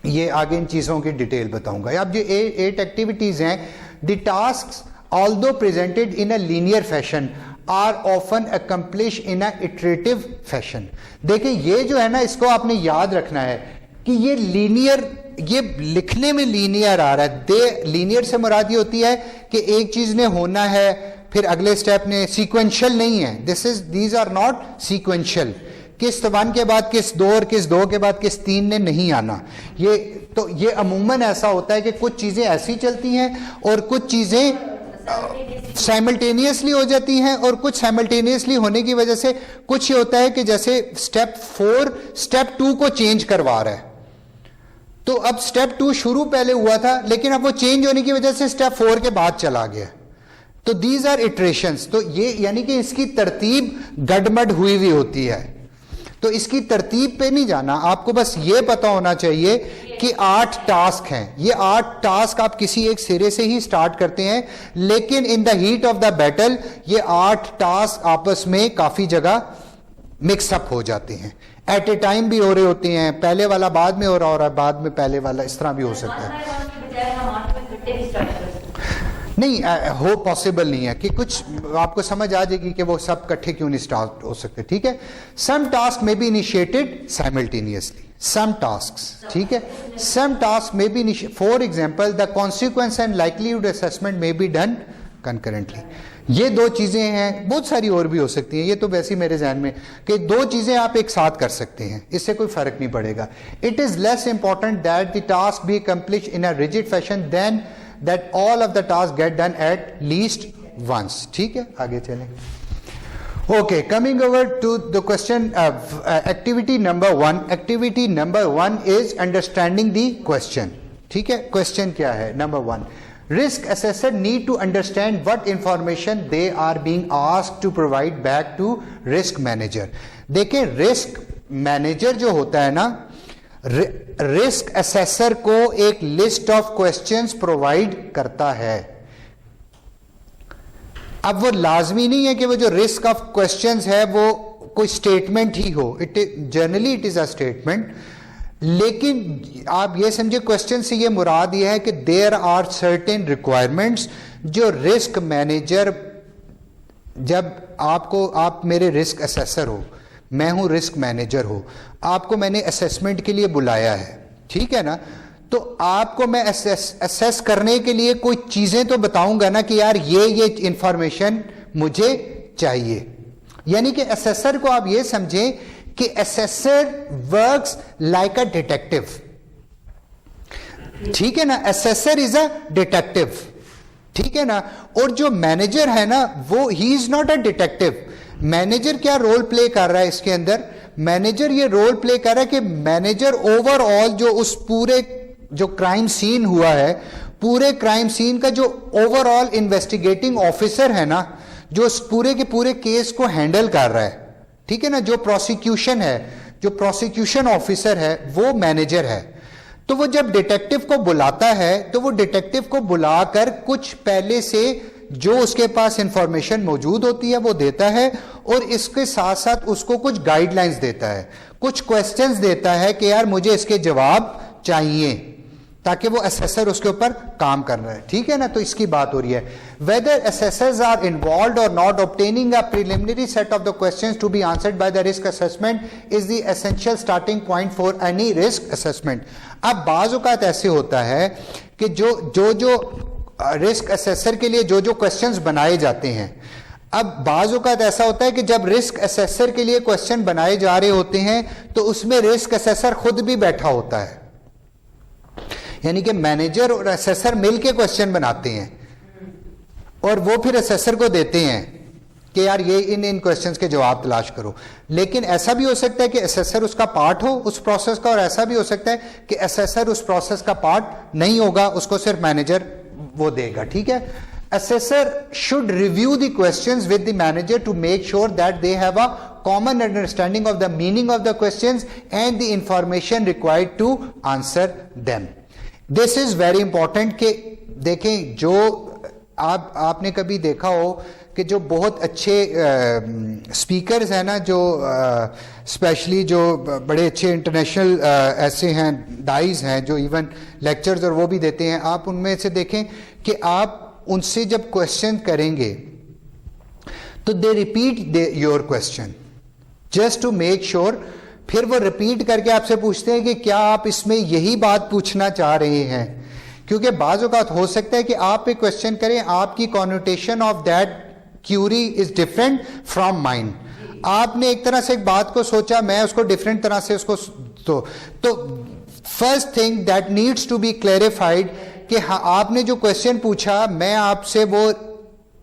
ये आगे इन चीजों की डिटेल बताऊंगा. अब जो 8 एक्टिविटीज हैं, the task although presented in a linear fashion are often accomplished in a iterative fashion. देखिए ये जो है ना, इसको आपने याद रखना है कि ये लीनियर, ये लिखने में लीनियर आ रहा है. दे लीनियर से मुराद ये होती है कि एक चीज ने होना है फिर अगले स्टेप ने, सीक्वेंशियल नहीं है. These are not sequential. किस 1 के बाद किस 2 और किस 2 के बाद किस 3 ने नहीं आना. ये अमूमन ऐसा होता है कि कुछ चीजें ऐसी चलती हैं और कुछ चीजें साइमल्टेनियसली हो जाती हैं, और कुछ साइमल्टेनियसली होने की वजह से कुछ ये होता है कि जैसे स्टेप 4 स्टेप 2 को चेंज करवा रहा है. तो अब स्टेप 2 शुरू पहले हुआ था, लेकिन अब वो चेंज होने की वजह से स्टेप 4 के बाद चला गया. तो दीज आर इटरेशंस. तो ये यानी कि इसकी तरतीब गड़बड़ हुई हुई होती है. तो इसकी तरतीब पे नहीं जाना, आपको बस ये पता होना चाहिए कि 8 टास्क हैं. ये 8 टास्क आप किसी एक सिरे से ही स्टार्ट करते हैं, लेकिन in the heat of the battle ये 8 टास्क आपस में काफी जगह मिक्सअप हो जाते हैं. एट ए टाइम भी हो रहे होते हैं, पहले वाला बाद में हो रहा है, बाद में पहले वाला, इस तरह भी हो सकता है. नहीं हो पॉसिबल नहीं है कि कुछ आपको समझ आ जाएगी कि वो सब इकट्ठे क्यों नहीं स्टार्ट हो सकते. ठीक है. सम टास्क में be initiated simultaneously, some tasks. ठीक है. सम टास्क में be, for example the consequence and likelihood assessment में बी डन कंकरेंटली. ये 2 चीजें हैं, बहुत सारी और भी हो सकती हैं. ये तो वैसे ही मेरे ध्यान में कि 2 चीजें आप एक साथ कर सकते हैं, इससे कोई फर्क नहीं पड़ेगा. It is less important that the task be accomplish in a rigid fashion then that all of the tasks get done at least once. ठीक है. आगे चलें. Okay, coming over to the question of activity number 1. Activity number 1 is understanding the question. ठीक है. Question क्या है? Number 1. Risk assessor need to understand what information they are being asked to provide back to risk manager. देखें, risk manager जो होता है ना, रिस्क असेसर को एक लिस्ट ऑफ क्वेश्चंस प्रोवाइड करता है. अब वो लाजमी नहीं है कि वो जो रिस्क ऑफ क्वेश्चंस है वो कोई स्टेटमेंट ही हो. Generally it is a statement, लेकिन आप ये समझे क्वेश्चन से ये मुराद ये है कि देयर आर सर्टेन रिक्वायरमेंट्स जो रिस्क मैनेजर, जब आप मेरे रिस्क असेसर हो, मैं हूं रिस्क मैनेजर हो, आपको मैंने असेसमेंट के लिए बुलाया है. ठीक है ना. तो आपको मैं असेस करने के लिए कोई चीजें तो बताऊंगा ना कि यार ये इंफॉर्मेशन मुझे चाहिए. यानी कि असेसर को आप ये समझें कि असेसर वर्क्स लाइक अ डिटेक्टिव. ठीक है ना. Assessor is a detective. ठीक है ना. और जो मैनेजर है ना, वो he is not a detective. Manager क्या रोल प्ले कर रहा है इसके अंदर? मैनेजर ये रोल प्ले कर रहा है कि मैनेजर ओवरऑल जो उस पूरे जो क्राइम सीन हुआ है, पूरे क्राइम सीन का जो ओवरऑल इन्वेस्टिगेटिंग ऑफिसर है ना, जो उस पूरे के पूरे केस को हैंडल कर रहा है. ठीक है ना. जो प्रोसिक्यूशन है, जो प्रोसिक्यूशन ऑफिसर है, वो मैनेजर है. तो वो जब डिटेक्टिव को बुलाता है तो वो डिटेक्टिव को बुलाकर कुछ पहले से जो उसके पास इंफॉर्मेशन मौजूद होती है वो देता है, और इसके साथ साथ उसको कुछ गाइडलाइंस देता है, कुछ क्वेश्चंस देता है कि यार मुझे इसके जवाब चाहिए. ताकि वो असेसर उसके ऊपर काम कर रहा है, ठीक है ना। तो इसकी बात हो रही है, वेदर असेसर्स आर इन्वॉल्व्ड और not obtaining a preliminary set of the questions to be answered by the risk assessment is the essential starting point for any risk assessment. अब बाज़ औक़ात ऐसे होता है कि जो रिस्क असेसर के लिए जो क्वेश्चंस बनाए जाते हैं, अब बाज़ औक़ात ऐसा होता है कि जब रिस्क असेसर के लिए क्वेश्चन बनाए जा रहे होते हैं तो उसमें रिस्क असेसर खुद भी बैठा होता है, यानी कि मैनेजर और असेसर मिलके क्वेश्चन बनाते हैं और वो फिर असेसर को देते हैं कि यार ये इन क्वेश्चंस के जवाब तलाश करो। लेकिन ऐसा भी हो सकता है कि असेसर उसका पार्ट हो उस प्रोसेस का, और ऐसा भी हो सकता है कि असेसर उस प्रोसेस का पार्ट नहीं होगा, उसको सिर्फ मैनेजर वो देगा, ठीक है। Assessor should review the questions with the manager to make sure that they have a common understanding of the meaning of the questions and the information required to answer them. This is very important कि देखें, जो आपने कभी देखा हो कि जो बहुत अच्छे स्पीकर्स हैं ना, जो स्पेशली जो बड़े अच्छे इंटरनेशनल ऐसे हैं डाइज हैं जो इवन लेक्चर्स और वो भी देते हैं, आप उनमें से देखें कि आप उनसे जब क्वेश्चन करेंगे तो they repeat your question just to make sure, फिर वो रिपीट करके आपसे पूछते हैं कि क्या आप इसमें यही बात पूछना चाह रहे हैं, क्योंकि बाज़ औक़ात हो सकता है कि आप एक क्वेश्चन करें, आपकी connotation of that query is different from mind. आपने एक तरह से एक बात को सोचा, मैं उसको डिफरेंट तरह से उसको तो first thing that needs to be clarified कि हाँ, आपने जो क्वेश्चन पूछा मैं आपसे वो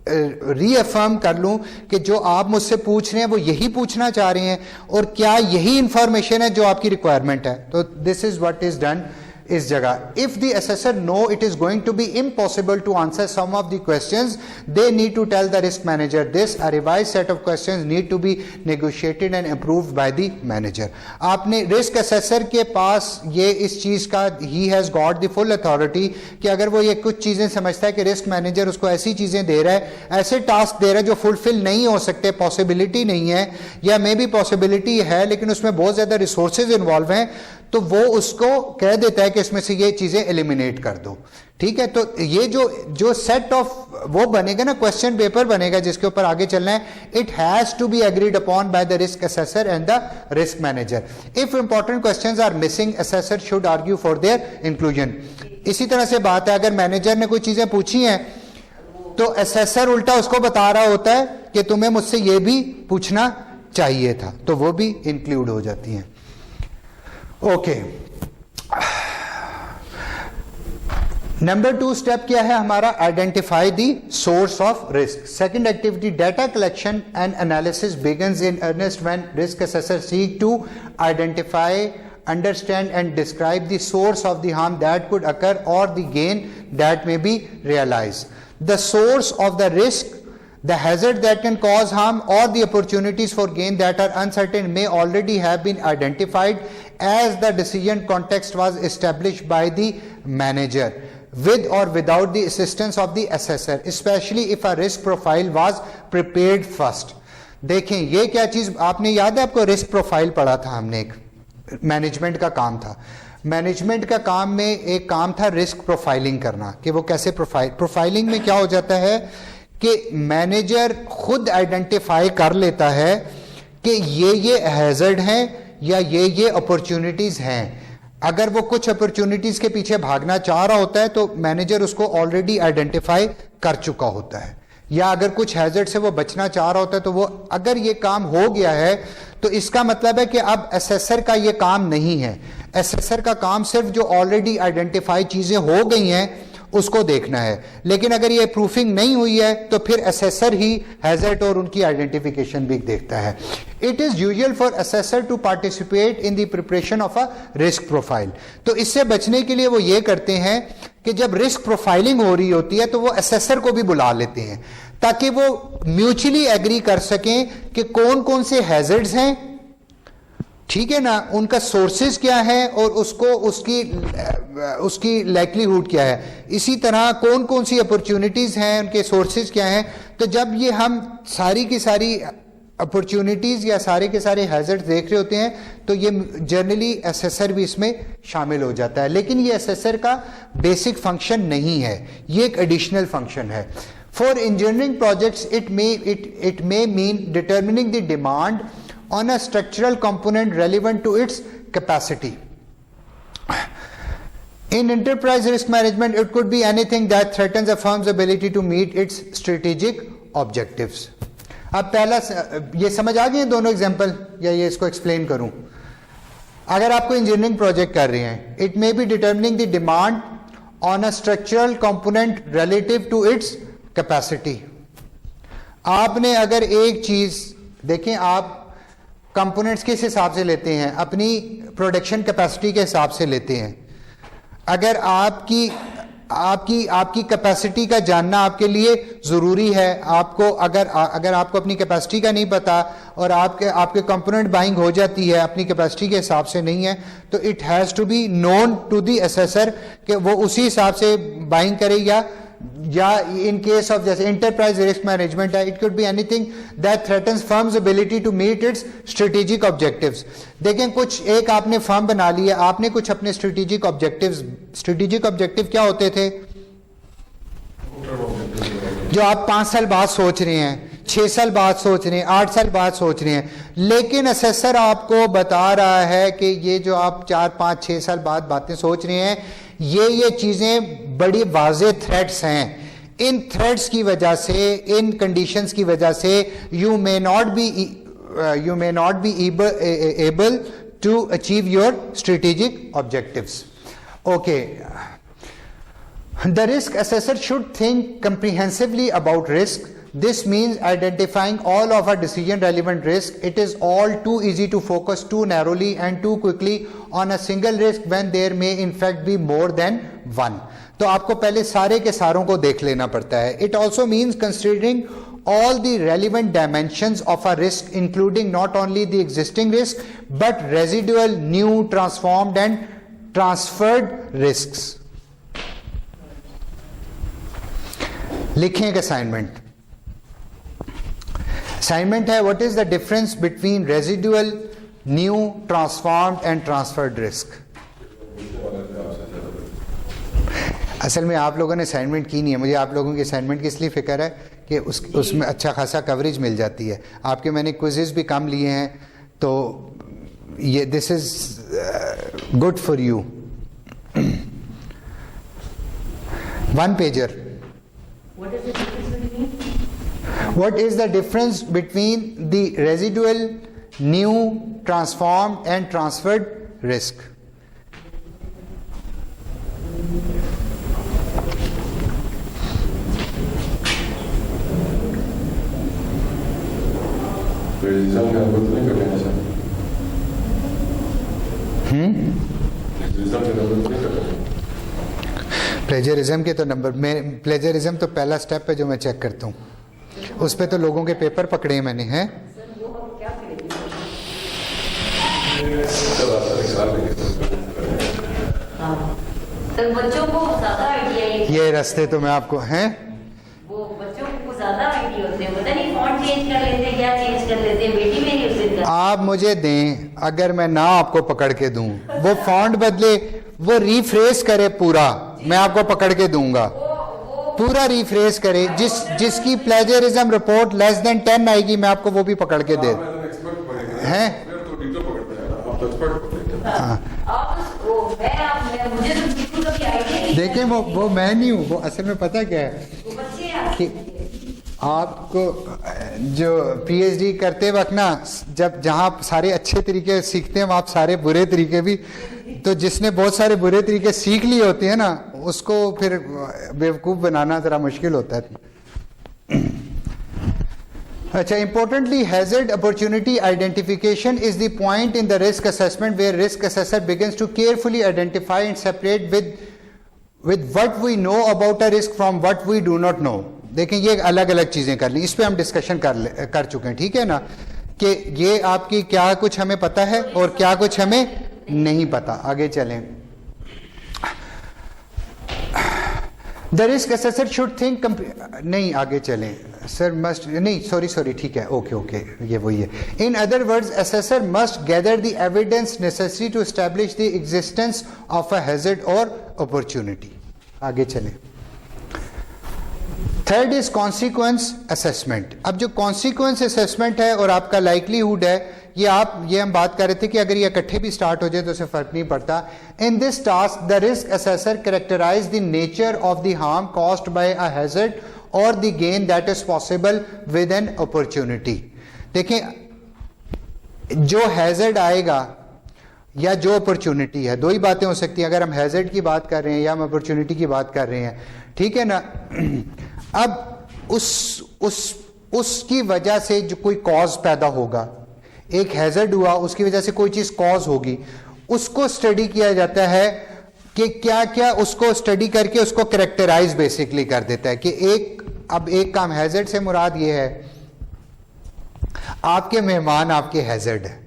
रीअफर्म कर लूं कि जो आप मुझसे पूछ रहे हैं वो यही पूछना चाह रहे हैं और क्या यही इंफॉर्मेशन है जो आपकी रिक्वायरमेंट है। तो this is what is done इस जगह। If the assessor know it is going to be impossible to answer some of the questions, they need to tell the risk manager this. A revise set of questions need to be negotiated and approved by the manager. आपने रिस्क असेसर के पास ये इस चीज का, he has got the full authority कि अगर वो ये कुछ चीजें समझता है कि रिस्क मैनेजर उसको ऐसी चीजें दे रहा है, ऐसे टास्क दे रहा है जो फुलफिल नहीं हो सकते, पॉसिबिलिटी नहीं है, या मे बी पॉसिबिलिटी है लेकिन उसमें बहुत ज्यादा रिसोर्सेज इन्वॉल्व हैं, तो वो उसको कह देता है कि इसमें से ये चीजें एलिमिनेट कर दो, ठीक है। तो ये जो सेट ऑफ वो बनेगा ना, क्वेश्चन पेपर बनेगा जिसके ऊपर आगे चलना है, it has to be agreed upon by the risk assessor and the risk manager. If important questions are missing, assessor should argue for their inclusion. इसी तरह से बात है, अगर मैनेजर ने कोई चीजें पूछी हैं तो असेसर उल्टा उसको बता रहा होता है कि तुम्हें मुझसे ये भी पूछना चाहिए था, तो वो भी इंक्लूड हो जाती हैं। ओके, नंबर 2 स्टेप क्या है हमारा? Identify the source of risk. Second activity, data collection and analysis begins in earnest when risk assessor seek to identify, understand and describe the source of the harm that could occur or the gain that may be realized. The source of the risk, the hazard that can cause harm or the opportunities for gain that are uncertain may already have been identified as the decision context was established by the manager with or without the assistance of the assessor, especially if a risk profile was prepared first. देखें ये क्या चीज आपने याद है, आपको रिस्क प्रोफाइल पढ़ा था हमने, एक मैनेजमेंट का काम था। मैनेजमेंट का काम में एक काम था रिस्क प्रोफाइलिंग करना, कि वो कैसे प्रोफाइलिंग में क्या हो जाता है कि मैनेजर खुद आइडेंटिफाई कर लेता है कि ये हैजर्ड हैं या ये अपॉर्चुनिटीज हैं। अगर वो कुछ अपॉर्चुनिटीज के पीछे भागना चाह रहा होता है तो मैनेजर उसको ऑलरेडी आइडेंटिफाई कर चुका होता है, या अगर कुछ हैजर्ड से वो बचना चाह रहा होता है तो वो, अगर ये काम हो गया है तो इसका मतलब है कि अब असेसर का ये काम नहीं है। असेसर का काम सिर्फ जो ऑलरेडी आइडेंटिफाई चीजें हो गई हैं उसको देखना है, लेकिन अगर ये प्रूफिंग नहीं हुई है तो फिर असेसर ही हैजर्ड और उनकी आइडेंटिफिकेशन भी देखता है। It is usual for assessor to participate in the preparation of a risk profile. तो इससे बचने के लिए वो ये करते हैं कि जब रिस्क प्रोफाइलिंग हो रही होती है तो वो असेसर को भी बुला लेते हैं ताकि वो म्यूचुअली एग्री कर सकें कि कौन कौन से हैजर्ड्स हैं, ठीक है ना, उनका सोर्सेज क्या है और उसको उसकी लाइक्लीहुड क्या है। इसी तरह कौन कौन सी अपॉर्चुनिटीज हैं, उनके सोर्सेज क्या हैं। तो जब ये हम सारी की सारी अपॉर्चुनिटीज या सारे के सारे हैजर्ड देख रहे होते हैं, तो ये जनरली असेसर भी इसमें शामिल हो जाता है, लेकिन ये असेसर का बेसिक फंक्शन नहीं है, ये एक एडिशनल फंक्शन है. For engineering projects it may mean determining the demand on a structural component relevant to its capacity. In enterprise risk management, it could be anything that threatens a firm's ability to meet its strategic objectives. अब पहला ये समझ आ गए दोनों एग्जांपल, या ये इसको एक्सप्लेन करूं? अगर आपको इंजीनियरिंग प्रोजेक्ट कर रहे हैं, it may be determining the demand on a structural component relative to its capacity. आपने अगर एक चीज देखें, आप कंपोनेंट्स किस हिसाब से लेते हैं? अपनी प्रोडक्शन कैपेसिटी के हिसाब से लेते हैं. अगर आपकी कैपेसिटी का जानना आपके लिए ज़रूरी है, आपको अगर आपको अपनी कैपेसिटी का नहीं पता और आपके कंपोनेंट बाइंग हो जाती है अपनी कैपेसिटी के हिसाब से नहीं है, तो it has to be known to the assessor कि वो उसी हिसाब से बाइंग करे, या इन केस ऑफ जैसे इंटरप्राइज रिस्क मैनेजमेंट है, it could be anything that threatens firms ability to meet its strategic objectives. देखें, कुछ एक आपने फर्म बना लिया, आपने कुछ अपने स्ट्रेटेजिक ऑब्जेक्टिव क्या होते थे जो आप 5 साल बाद सोच रहे हैं, 6 साल बाद सोच रहे हैं, 8 साल बाद सोच रहे हैं, लेकिन असेसर आपको बता रहा है कि ये जो आप 4, 5, 6 साल बाद बातें सोच रहे हैं, ये चीजें बड़ी वाज़ेह थ्रेट्स हैं. इन थ्रेट्स की वजह से, इन कंडीशंस की वजह से you may not be able to achieve your strategic objectives. Okay, the risk assessor should think comprehensively about risk. This means identifying all of our decision relevant risk. It is all too easy to focus too narrowly and too quickly on a single risk when there may in fact be more than one. तो आपको पहले सारे के सारों को देख लेना पड़ता है. It also means considering all the relevant dimensions of a risk, including not only the existing risk but residual, new, transformed and transferred risks. लिखें एक असाइनमेंट. असाइनमेंट है, what is the difference between residual, new, transformed and transferred risk. असल में आप लोगों ने असाइनमेंट की नहीं है. मुझे आप लोगों की असाइनमेंट की इसलिए फिक्र है कि उसमें अच्छा खासा कवरेज मिल जाती है. आपके मैंने क्विज़ेस भी कम लिए हैं, तो ये this is good for you. 1 pager. What is the difference between the residual, new, transformed and transferred risk? Plagiarism के तो नंबर में, प्लेजरिज्म तो पहला स्टेप है जो मैं चेक करता हूँ. उस पे तो लोगों के पेपर पकड़े हैं मैंने. हैं सर, बच्चों को ज्यादा आइडिया ये रास्ते तो मैं आपको हैं, वो बच्चों को ज्यादा आइडिया होते हैं, पता नहीं फॉन्ट चेंज कर लेते, क्या चेंज कर लेते. बेटी मेरी उस दिन आप मुझे दें, अगर मैं ना आपको पकड़ के दूं, वो फॉन्ट बदले, वो रीफ्रेश करे पूरा, मैं आपको पकड़ के दूंगा. पूरा रिफ्रेश करे, जिसकी प्लेजरिज्म रिपोर्ट लेस देन 10 आएगी, मैं आपको वो भी पकड़ के दे हैं. देखें, वो मैं नहीं हूँ. वो असल में पता क्या है कि आपको जो पीएचडी करते वक्त ना, जहाँ सारे अच्छे तरीके सीखते हैं, वहाँ सारे बुरे तरीके भी, तो जिसने बहुत सारे बुरे तरीके सीख लिए होते हैं ना, उसको फिर बेवकूफ़ बनाना ज़रा मुश्किल होता है. अच्छा, importantly hazard opportunity identification is the point in the risk assessment where risk assessor begins to carefully identify and separate with what we know about a risk from what we do not know. देखें, ये अलग अलग चीज़ें कर ली, इस पर हम डिस्कशन कर चुके हैं, ठीक है ना, कि ये आपकी क्या कुछ हमें पता है और क्या कुछ हमें नहीं पता. आगे चलें. The risk assessor should think, नहीं आगे चलें सर, मस्ट नहीं, सॉरी ठीक है, ओके ये वही है. In other words assessor must gather the evidence necessary to establish the existence of a hazard और अपॉर्चुनिटी. आगे चलें. Third is consequence assessment. अब जो कॉन्सिक्वेंस असेसमेंट है और आपका लाइकलीहुड है, ये हम बात कर रहे थे कि अगर ये इकट्ठे भी स्टार्ट हो जाए तो उसे फर्क नहीं पड़ता. In this task the risk assessor characterise the nature of the harm caused by a hazard और the gain that is possible with an opportunity. देखें, जो हैजर्ड आएगा या जो अपॉर्चुनिटी है, दो ही बातें हो सकती हैं. अगर हम हैजर्ड की बात कर रहे हैं या हम अपॉर्चुनिटी की बात कर रहे हैं, ठीक है ना. अब उसकी वजह से जो कोई कॉज पैदा होगा, एक हैजर्ड हुआ, उसकी वजह से कोई चीज कॉज होगी, उसको स्टडी किया जाता है कि क्या क्या, उसको स्टडी करके उसको कैरेक्टराइज बेसिकली कर देता है कि एक काम, हैजर्ड से मुराद ये है आपके मेहमान आपके हैजर्ड है,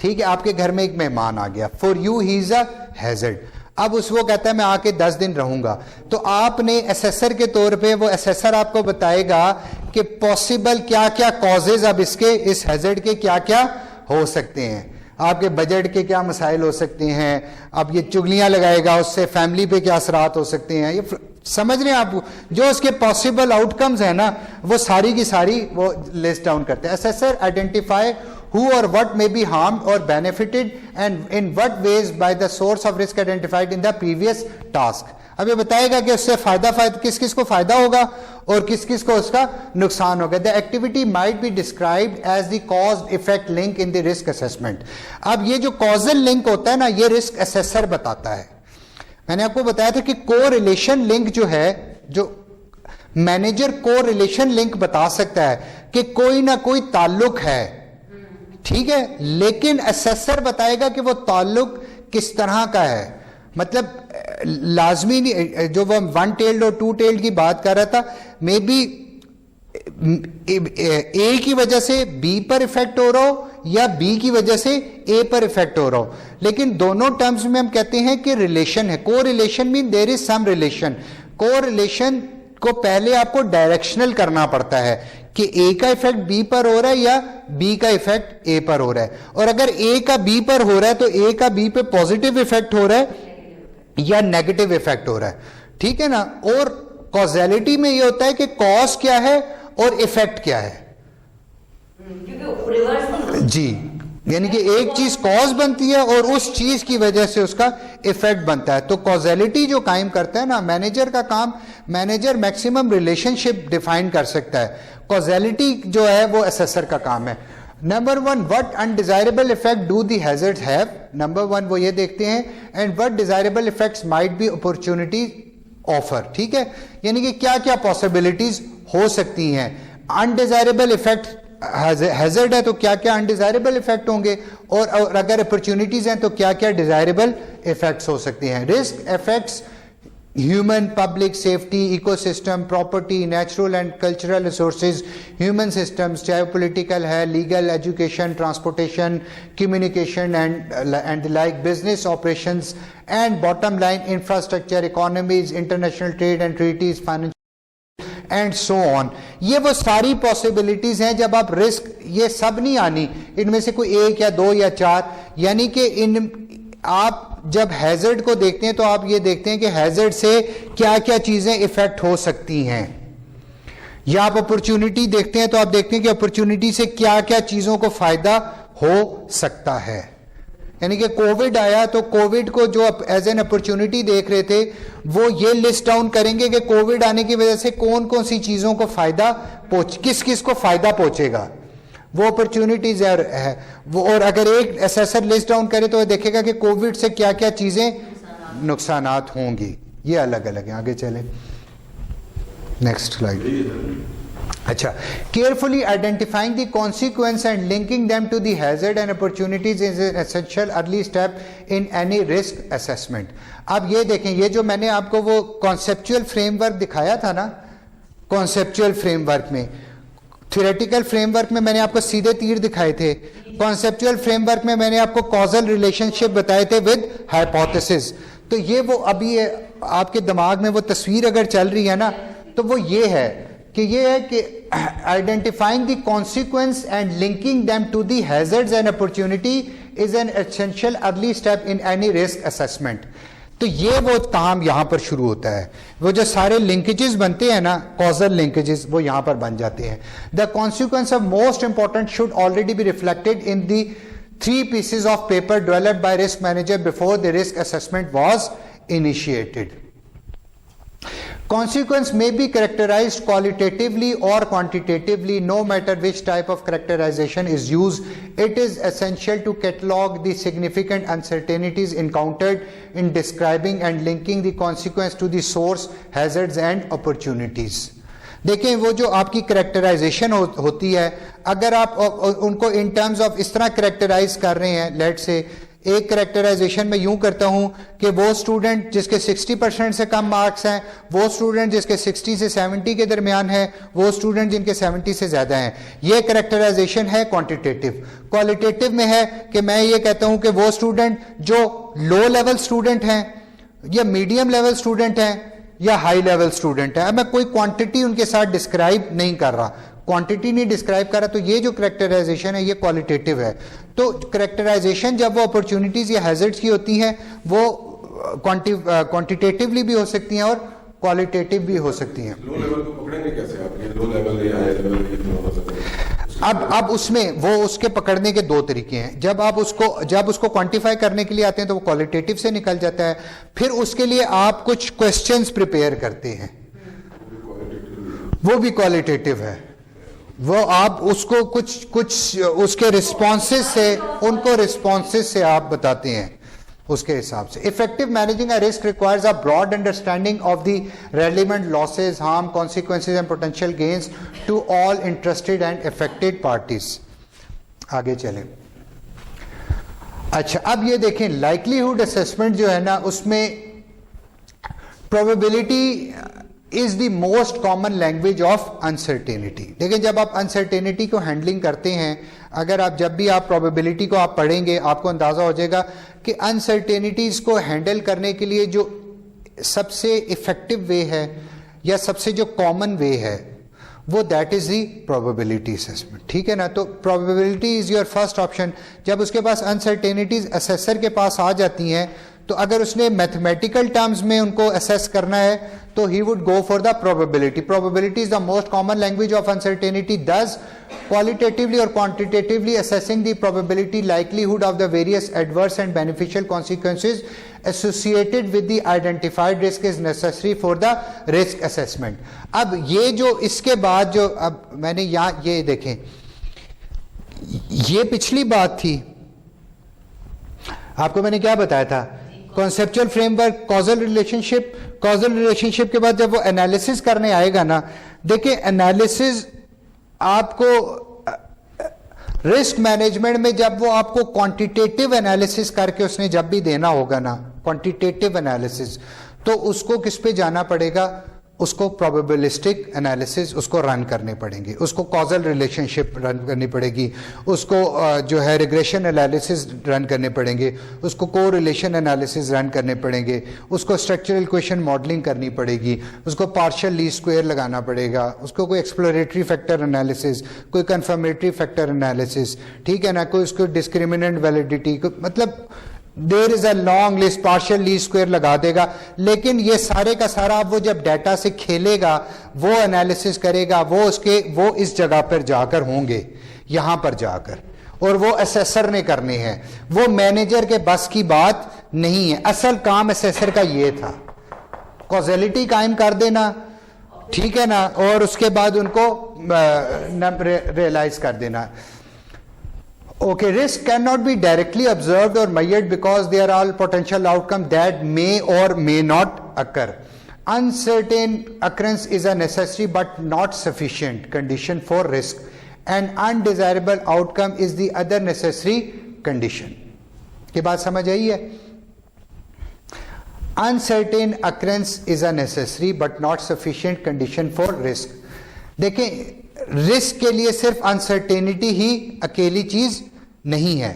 ठीक है. आपके घर में एक मेहमान आ गया, for you he is a hazard. अब वो कहता है मैं आके 10 दिन रहूंगा, तो आपने असेसर के तौर पे, वो असेसर आपको बताएगा कि पॉसिबल क्या क्या कॉजेज अब इसके, इस हैजर्ड के क्या क्या हो सकते हैं, आपके बजट के क्या मसाइल हो सकते हैं. अब ये चुगलियां लगाएगा, उससे फैमिली पे क्या असरात हो सकते हैं, ये समझ रहे हैं आप. जो उसके पॉसिबल आउटकम्स है ना, वो सारी की सारी वो लिस्ट डाउन करते हैं. Assessor identify who or what may be harmed or benefited and in what ways by the source of risk identified in the previous task. अब ये बताएगा कि उससे फायदा किस किस को फायदा होगा और किस किस को उसका नुकसान होगा. The activity might be described as the cause effect link in the risk assessment. अब ये जो कॉजल लिंक होता है ना, ये रिस्क असेसर बताता है. मैंने आपको बताया था कि को रिलेशन लिंक जो है, जो मैनेजर को रिलेशन लिंक बता सकता है कि कोई ना कोई ताल्लुक है, ठीक है, लेकिन असेसर बताएगा कि वो ताल्लुक किस तरह का है. मतलब लाजमी नहीं, जो वो 1 टेल्ड और 2 टेल्ड की बात कर रहा था, मे बी ए की वजह से बी पर इफेक्ट हो रहा हो या बी की वजह से ए पर इफेक्ट हो रहा हो, लेकिन दोनों टर्म्स में हम कहते हैं कि रिलेशन है. Correlation mean there is some relation. Correlation को पहले आपको डायरेक्शनल करना पड़ता है कि ए का इफेक्ट बी पर हो रहा है या बी का इफेक्ट ए पर हो रहा है. और अगर ए का बी पर हो रहा है तो ए का बी पे पॉजिटिव इफेक्ट हो रहा है या नेगेटिव इफेक्ट हो रहा है, ठीक है ना. और कॉजेलिटी में ये होता है कि कॉज क्या है और इफेक्ट क्या है. जी, यानी कि एक चीज कॉज बनती है और उस चीज की वजह से उसका इफेक्ट बनता है. तो कॉजेलिटी जो कायम करता है ना, मैनेजर का काम, मैनेजर मैक्सिमम रिलेशनशिप डिफाइन कर सकता है. कॉजेलिटी जो है वो असेसर का काम है. Number 1, what undesirable effect do the hazards have. Number 1 वो ये देखते हैं, and what desirable effects might be opportunity offer. ठीक है, यानी कि क्या क्या पॉसिबिलिटीज हो सकती हैं. अनडिजायरेबल इफेक्ट हैजर्ड है तो क्या क्या अनडिजायरेबल इफेक्ट होंगे, और अगर अपॉर्चुनिटीज हैं तो क्या क्या डिजायरेबल इफेक्ट्स हो सकती हैं. Risk effects human public safety, ecosystem, property, natural and cultural resources, human systems, चाहे पॉलिटिकल है, legal, education, transportation, communication and like, business operations, and bottom line infrastructure, economies, international trade and treaties, finance and so on. ये वो सारी पॉसिबिलिटीज हैं. जब आप रिस्क, ये सब नहीं आनी, इनमें से कोई 1 या 2 या 4, यानी कि आप जब हैजर्ड को देखते हैं तो आप ये देखते हैं कि हैजर्ड से क्या क्या चीजें इफेक्ट हो सकती हैं. या आप अपॉर्चुनिटी देखते हैं तो आप देखते हैं कि अपॉर्चुनिटी से क्या क्या चीजों को फायदा हो सकता है. यानी कि कोविड आया तो कोविड को जो एज एन अपॉर्चुनिटी देख रहे थे, वो ये लिस्ट डाउन करेंगे कि कोविड आने की वजह से कौन कौन सी चीजों को फायदा किस किस को फायदा पहुंचेगा, वो अपॉर्चुनिटीज है वो. और अगर एक असेसर लिस्ट डाउन करे तो देखेगा कि कोविड से क्या क्या चीजें नुकसानात होंगी. ये अलग अलग है. आगे चले, नेक्स्ट स्लाइड. अच्छा, carefully identifying the consequence and linking them to the hazard and opportunities is an essential early step in any risk assessment. अब ये देखें, ये जो मैंने आपको वो कॉन्सेप्चुअल फ्रेमवर्क दिखाया था ना, कॉन्सेप्चुअल फ्रेमवर्क में, थ्योरेटिकल फ्रेमवर्क में मैंने आपको सीधे तीर दिखाए थे, कॉन्सेप्चुअल फ्रेमवर्क में मैंने आपको कॉजल रिलेशनशिप बताए थे विद हाइपोथेसिस. तो ये वो अभी आपके दिमाग में वो तस्वीर अगर चल रही है ना, तो वो ये है कि identifying the consequence and linking them to the hazards and opportunity is an essential early step in any risk assessment. तो ये वो काम यहां पर शुरू होता है, वो जो सारे लिंकेजेस बनते हैं ना, कॉजल लिंकेजेस, वो यहां पर बन जाते हैं। The consequence of most important should already be reflected in the 3 pieces of paper developed by risk manager before the risk assessment was initiated. Consequence may be characterized qualitatively or quantitatively, no matter which type of characterization is used. It is essential to catalog the significant uncertainties encountered in describing and linking the consequence to the source, hazards and opportunities. देखें, वो जो आपकी करेक्टराइजेशन होती है, अगर आप उनको इन टर्म्स ऑफ इस तरह करेक्टराइज कर रहे हैं, लेट से एक करेक्टराइजेशन में यूं करता हूं कि वो स्टूडेंट जिसके 60% से कम मार्क्स हैं, वो स्टूडेंट जिसके 60 से 70 के दरमियान है, वो स्टूडेंट जिनके 70 से ज्यादा हैं, ये करेक्टराइजेशन है क्वांटिटेटिव। क्वालिटेटिव में है कि मैं ये कहता हूं कि वो स्टूडेंट जो लो लेवल स्टूडेंट हैं या मीडियम लेवल स्टूडेंट हैं या हाई लेवल स्टूडेंट है, अब मैं कोई क्वांटिटी उनके साथ डिस्क्राइब नहीं कर रहा, क्वांटिटी नहीं डिस्क्राइब कर रहा, तो ये जो करेक्टराइजेशन है ये क्वालिटेटिव है। तो करेक्टराइजेशन जब वो अपॉर्चुनिटीज या हैजर्ड्स की होती हैं, वो क्वांटिटेटिवली भी हो सकती हैं और क्वालिटेटिव भी हो सकती हैं। लो लेवल को पकड़ेंगे कैसे आप? ये लो लेवल या हाई लेवल कितना हो सकता है? अब उसमें वो उसके पकड़ने के 2 तरीके हैं। जब उसको क्वांटिफाई करने के लिए आते हैं तो वो क्वालिटेटिव से निकल जाता है, फिर उसके लिए आप कुछ क्वेश्चंस प्रिपेयर करते हैं, वो भी क्वालिटेटिव है। वो आप उसको कुछ उसके रिस्पॉन्सेस से, उनको रिस्पॉन्सेस से आप बताते हैं उसके हिसाब से। Effective managing a risk requires a broad understanding of the relevant losses, harm, consequences and potential gains to all interested and affected parties. आगे चलें। अच्छा, अब ये देखें, लाइक्लीहुड असेसमेंट जो है ना, उसमें probability is the most common language of uncertainty. देखिए, जब आप अनसर्टेनिटी को हैंडलिंग करते हैं, अगर आप जब भी आप प्रोबेबिलिटी को आप पढ़ेंगे, आपको अंदाजा हो जाएगा कि अनसर्टेनिटीज को हैंडल करने के लिए जो सबसे इफेक्टिव वे है या सबसे जो कॉमन वे है, वो that is the probability assessment. ठीक है ना? तो probability is your first option. जब उसके पास अनसर्टेनिटीज असेसर के पास आ जाती हैं, तो अगर उसने मैथमेटिकल टर्म्स में उनको असेस करना है, तो he would go for the probability. Probability is the most common language of uncertainty, दस qualitatively or quantitatively assessing the probability likelihood of the various adverse and beneficial consequences associated with the identified risk is necessary for the risk assessment. अब ये जो इसके बाद जो अब मैंने यहाँ ये देखें, ये पिछली बात थी, आपको मैंने क्या बताया था? Conceptual framework, causal relationship. Causal relationship के बाद जब वो एनालिसिस करने आएगा ना, देखिए एनालिसिस आपको रिस्क मैनेजमेंट में जब वो आपको क्वांटिटेटिव एनालिसिस करके उसने जब भी देना होगा ना, क्वांटिटेटिव एनालिसिस, तो उसको किस पे जाना पड़ेगा? उसको प्रोबेबिलिस्टिक एनालिसिस उसको रन करने पड़ेंगे, उसको कॉजल रिलेशनशिप रन करनी पड़ेगी, उसको जो है रिग्रेशन एनालिसिस रन करने पड़ेंगे, उसको को रिलेशन एनालिसिस रन करने पड़ेंगे, उसको स्ट्रक्चरल इक्वेशन मॉडलिंग करनी पड़ेगी, उसको पार्शियल लीस्ट स्क्वायर लगाना पड़ेगा, उसको कोई एक्सप्लोरेटरी फैक्टर एनालिसिस, कोई कंफर्मेटरी फैक्टर एनालिसिस, ठीक है ना, कोई उसको डिस्क्रिमिनेंट वैलिडिटी, मतलब there is a long list, partial least square लगा देगा। लेकिन ये सारे का सारा वो जब डाटा से खेलेगा, वो एनालिसिस करेगा, वो इस जगह पर जाकर होंगे, यहां पर जाकर, और वो असेसर ने करने हैं, वो मैनेजर के बस की बात नहीं है। असल काम असेसर का ये था, कॉजेलिटी कायम कर देना, ठीक है ना, और उसके बाद उनको रियलाइज कर देना। Okay, risk cannot be directly observed or measured because there are all potential outcomes that may or may not occur. Uncertain occurrence is a necessary but not sufficient condition for risk. An undesirable outcome is the other necessary condition. ये बात समझ आई है? Uncertain occurrence is a necessary but not sufficient condition for risk. देखें, रिस्क के लिए सिर्फ अनसर्टेनिटी ही अकेली चीज नहीं है,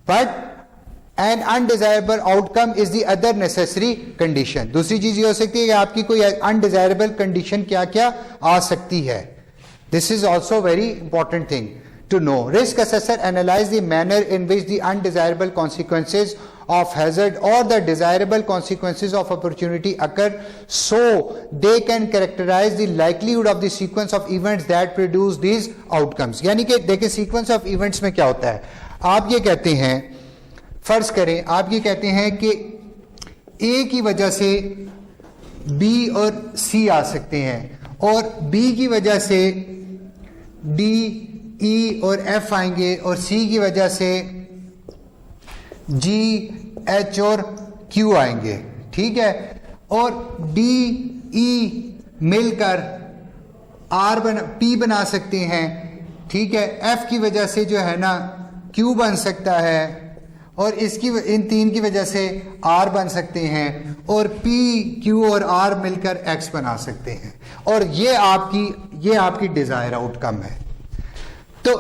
but an undesirable outcome is the other necessary condition. दूसरी चीज ये हो सकती है कि आपकी कोई अनडिजायरेबल कंडीशन क्या क्या आ सकती है। This is also very important thing to know. Risk assessor analyze the manner in which the undesirable consequences of hazard or the desirable consequences of opportunity occur, so they can characterize the likelihood of the sequence of events that produce these outcomes. यानी कि देखिए sequence of events में क्या होता है, आप ये कहते हैं, फर्ज करें आप ये कहते हैं कि A की वजह से B और C आ सकते हैं और B की वजह से D E और F आएंगे और C की वजह से G H और Q आएंगे, ठीक है, और D E मिलकर P बना सकते हैं, ठीक है, F की वजह से जो है ना Q बन सकता है और इन तीन की वजह से R बन सकते हैं और P Q और R मिलकर X बना सकते हैं और ये आपकी डिजायर आउटकम है। तो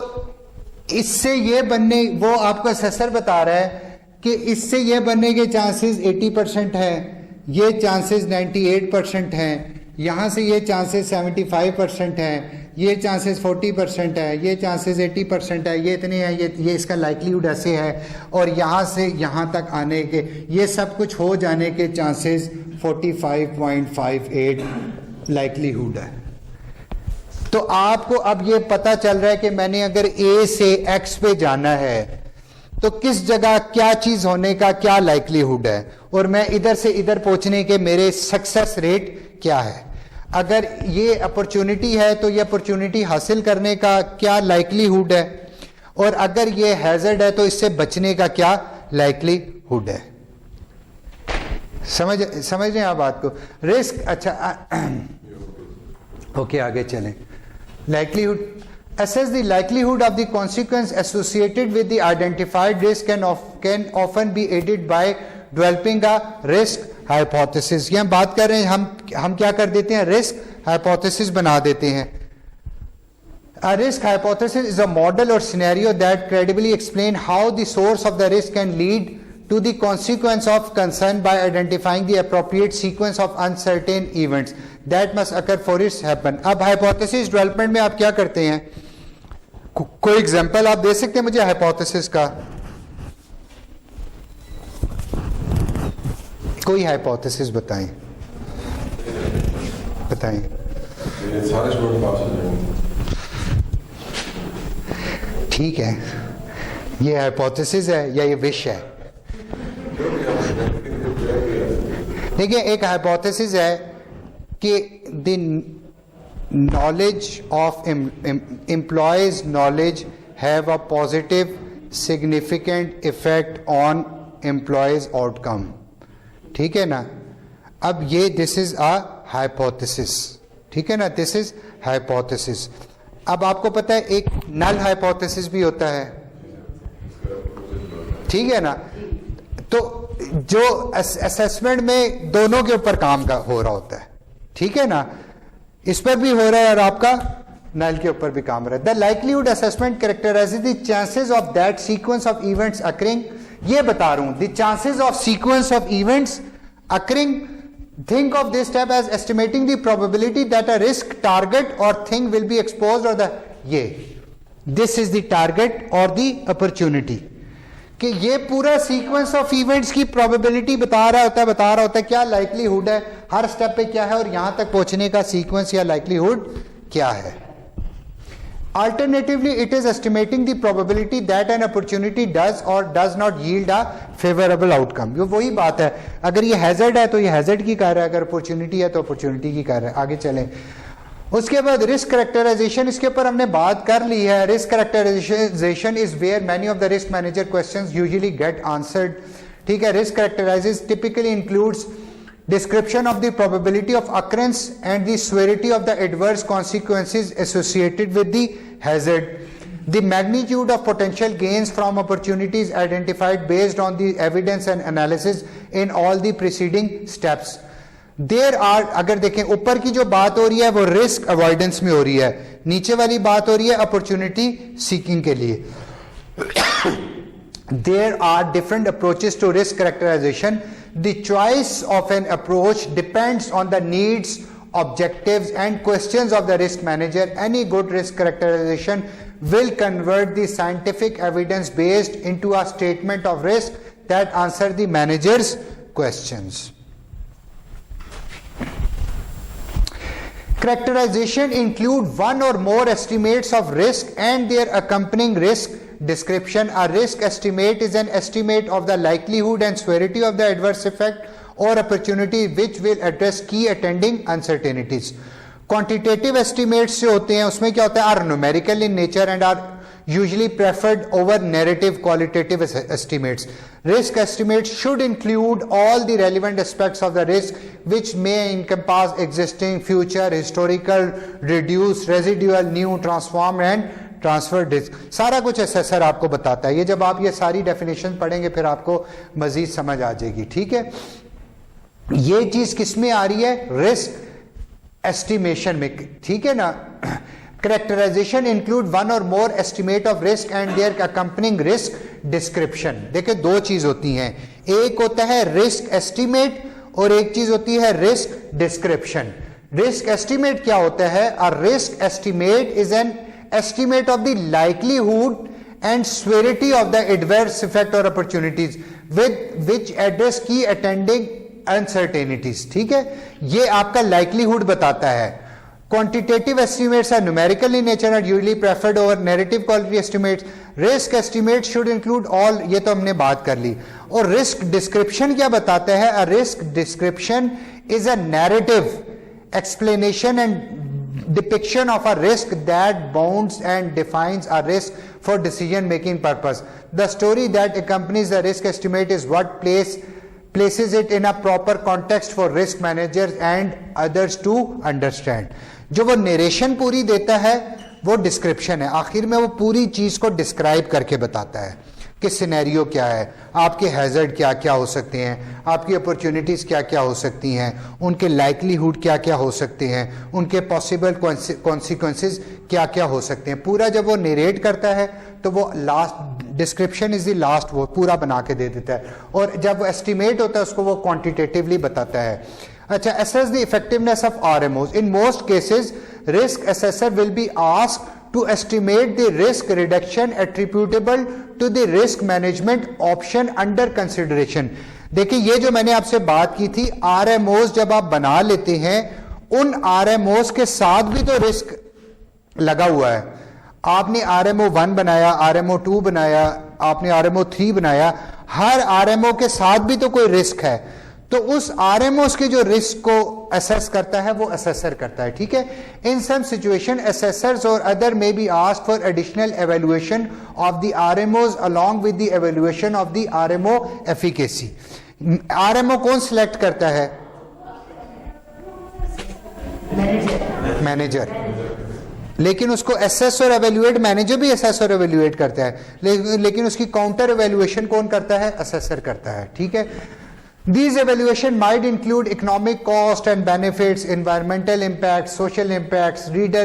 इससे ये बनने, वो आपको असेसर बता रहा है कि इससे ये बनने के चांसेस 80% हैं, ये चांसेस 98% हैं, यहाँ से ये चांसेस 75% हैं, ये चांसेस 40% है, ये चांसेस 80% है, ये इतने हैं, ये इसका लाइकलीहुड ऐसे है और यहाँ से यहाँ तक आने के ये सब कुछ हो जाने के चांसेस 45.58 लाइकलीहुड है। तो आपको अब ये पता चल रहा है कि मैंने अगर A से X पे जाना है तो किस जगह क्या चीज होने का क्या लाइकलीहुड है और मैं इधर से इधर पहुंचने के मेरे सक्सेस रेट क्या है। अगर ये अपॉर्चुनिटी है तो ये अपॉर्चुनिटी हासिल करने का क्या लाइकलीहुड है और अगर ये हैजर्ड है तो इससे बचने का क्या लाइकलीहुड है। समझ रहे हैं आप बात को। रिस्क, अच्छा ओके आगे चलें। Likelihood, assess the likelihood of the consequence associated with the identified risk can often be aided by developing a risk hypothesis। ये हम बात कर रहे हैं, हम क्या कर देते हैं, risk hypothesis बना देते हैं। A risk hypothesis is a model or scenario that credibly explain how the source of the risk can lead to the consequence of concern by identifying the appropriate sequence of uncertain events that must occur for it happen। अब hypothesis development में आप क्या करते हैं, कोई एग्जांपल आप दे सकते हैं मुझे hypothesis का? कोई hypothesis बताएं। सारे स्टूडेंट पास हो जाएंगे। ठीक है, ये hypothesis है या ये विश है? देखिए, एक हाइपोथेसिस है कि the knowledge of employees knowledge have a positive significant effect on employees outcome, ठीक है ना। अब ये दिस इज अ हाइपोथेसिस, ठीक है ना, दिस इज हाइपोथेसिस। अब आपको पता है एक नल हाइपोथेसिस भी होता है, ठीक है ना। तो जो असेसमेंट में दोनों के ऊपर काम का हो रहा होता है, ठीक है ना, इस पर भी हो रहा है और आपका नल के ऊपर भी काम हो रहा है। The likelihood assessment कैरेक्टराइजेस the chances of that sequence of events occurring, ये बता रहा हूं, the chances of sequence of events occurring. Think of this step as estimating the probability that a risk target or thing will be exposed or the this is the target or the opportunity, कि ये पूरा सीक्वेंस ऑफ इवेंट्स की प्रोबेबिलिटी बता रहा होता है क्या लाइकलीहुड है, हर स्टेप पे क्या है और यहां तक पहुंचने का सीक्वेंस या लाइकलीहुड क्या है। Alternatively, it is estimating the probability that an opportunity does or does not yield a favorable outcome। ये वही बात है, अगर ये हैजर्ड है तो ये हैजर्ड की कर रहा है, अगर अपॉर्चुनिटी है तो अपॉर्चुनिटी की कर रहा है। आगे चलें। उसके बाद रिस्क कैरेक्टराइजेशन, इसके ऊपर हमने बात कर ली है। Risk characterization is where many of the risk manager questions usually get answered, ठीक है। Risk characterizes typically includes description of the probability of occurrence and the severity of the adverse consequences associated with the hazard, the magnitude of potential gains from opportunities identified based on the evidence and analysis in all the preceding steps। There are, अगर देखें ऊपर की जो बात हो रही है वो रिस्क अवॉइडेंस में हो रही है, नीचे वाली बात हो रही है अपॉर्चुनिटी सीकिंग के लिए। there are different approaches to risk characterization. The choice of an approach depends on the needs, objectives and questions of the risk manager. Any good risk characterization will convert the scientific evidence based into a statement of risk that answer the manager's questions. Characterization include one or more estimates of risk and their accompanying risk description. A risk estimate is an estimate of the likelihood and severity of the adverse effect or opportunity which will address key attending uncertainties. Quantitative estimates से होते हैं, उसमें क्या होता है, are numerical in nature and are usually preferred over narrative qualitative estimates. Risk estimates should include all the relevant aspects of the risk which may encompass existing, future, historical, reduced, residual, new, transformed and transfer risk. सारा कुछ असेसर आपको बताता है. ये जब आप ये सारी डेफिनेशन पढ़ेंगे फिर आपको मजीद समझ आ जाएगी. ठीक है, ये चीज किस में आ रही है, रिस्क एस्टिमेशन में. ठीक है ना. Characterization include one or more estimate of risk and their accompanying risk description. देखिए दो चीज होती हैं, एक होता है रिस्क एस्टिमेट और एक चीज होती है रिस्क डिस्क्रिप्शन. रिस्क एस्टिमेट क्या होता है? A risk estimate is an estimate of the likelihood and severity of the adverse effect or opportunities with which address key attending uncertainties. ठीक है, ये आपका likelihood बताता है. Quantitative estimates are numerical in nature and usually preferred over narrative quality estimates. Risk estimates should include all, ये तो हमने बात कर ली. और risk description क्या बताता है? A risk description is a narrative explanation and depiction of a risk that bounds and defines a risk for decision making purpose. The story that accompanies the risk estimate is what places it in a proper context for risk managers and others to understand. जो वो नरेशन पूरी देता है वो डिस्क्रिप्शन है. आखिर में वो पूरी चीज को डिस्क्राइब करके बताता है कि सिनेरियो क्या है, आपके हैजर्ड क्या क्या हो सकते हैं, आपकी अपॉर्चुनिटीज क्या क्या हो सकती हैं, उनके लाइकलीहुड क्या क्या हो सकते हैं, उनके पॉसिबल कॉन्सिक्वेंसेस क्या क्या हो सकते हैं. पूरा जब वो नरेट करता है तो वो last description is the last, वो पूरा बना के दे देता है. और जब वो एस्टिमेट होता है उसको वो क्वांटिटेटिवली बताता है. अच्छा, assess the effectiveness of RMOs. In most cases, risk assessor will be asked to estimate the risk reduction attributable to the risk management option under consideration. देखिए ये जो मैंने आपसे बात की थी, RMOs जब आप बना लेते हैं उन RMOs के साथ भी तो रिस्क लगा हुआ है. आपने RMO 1 बनाया, RMO 2 बनाया, आपने RMO 3 बनाया, हर RMO के साथ भी तो कोई रिस्क है. तो उस RMOs के जो रिस्क को असेस करता है वो असेसर करता है. ठीक है. इन सम सिचुएशन असेसर्स और other may be asked for additional evaluation of the RMOs along with the evaluation of the RMO efficacy. RMO कौन सिलेक्ट करता है? मैनेजर. लेकिन उसको असेस और एवेल्युएट, मैनेजर भी असेस और एवेल्युएट करता है, लेकिन उसकी काउंटर एवेल्युएशन कौन करता है? असेसर करता है. ठीक है. These evaluation might include economic cost and benefits, environmental impacts, social impacts, legal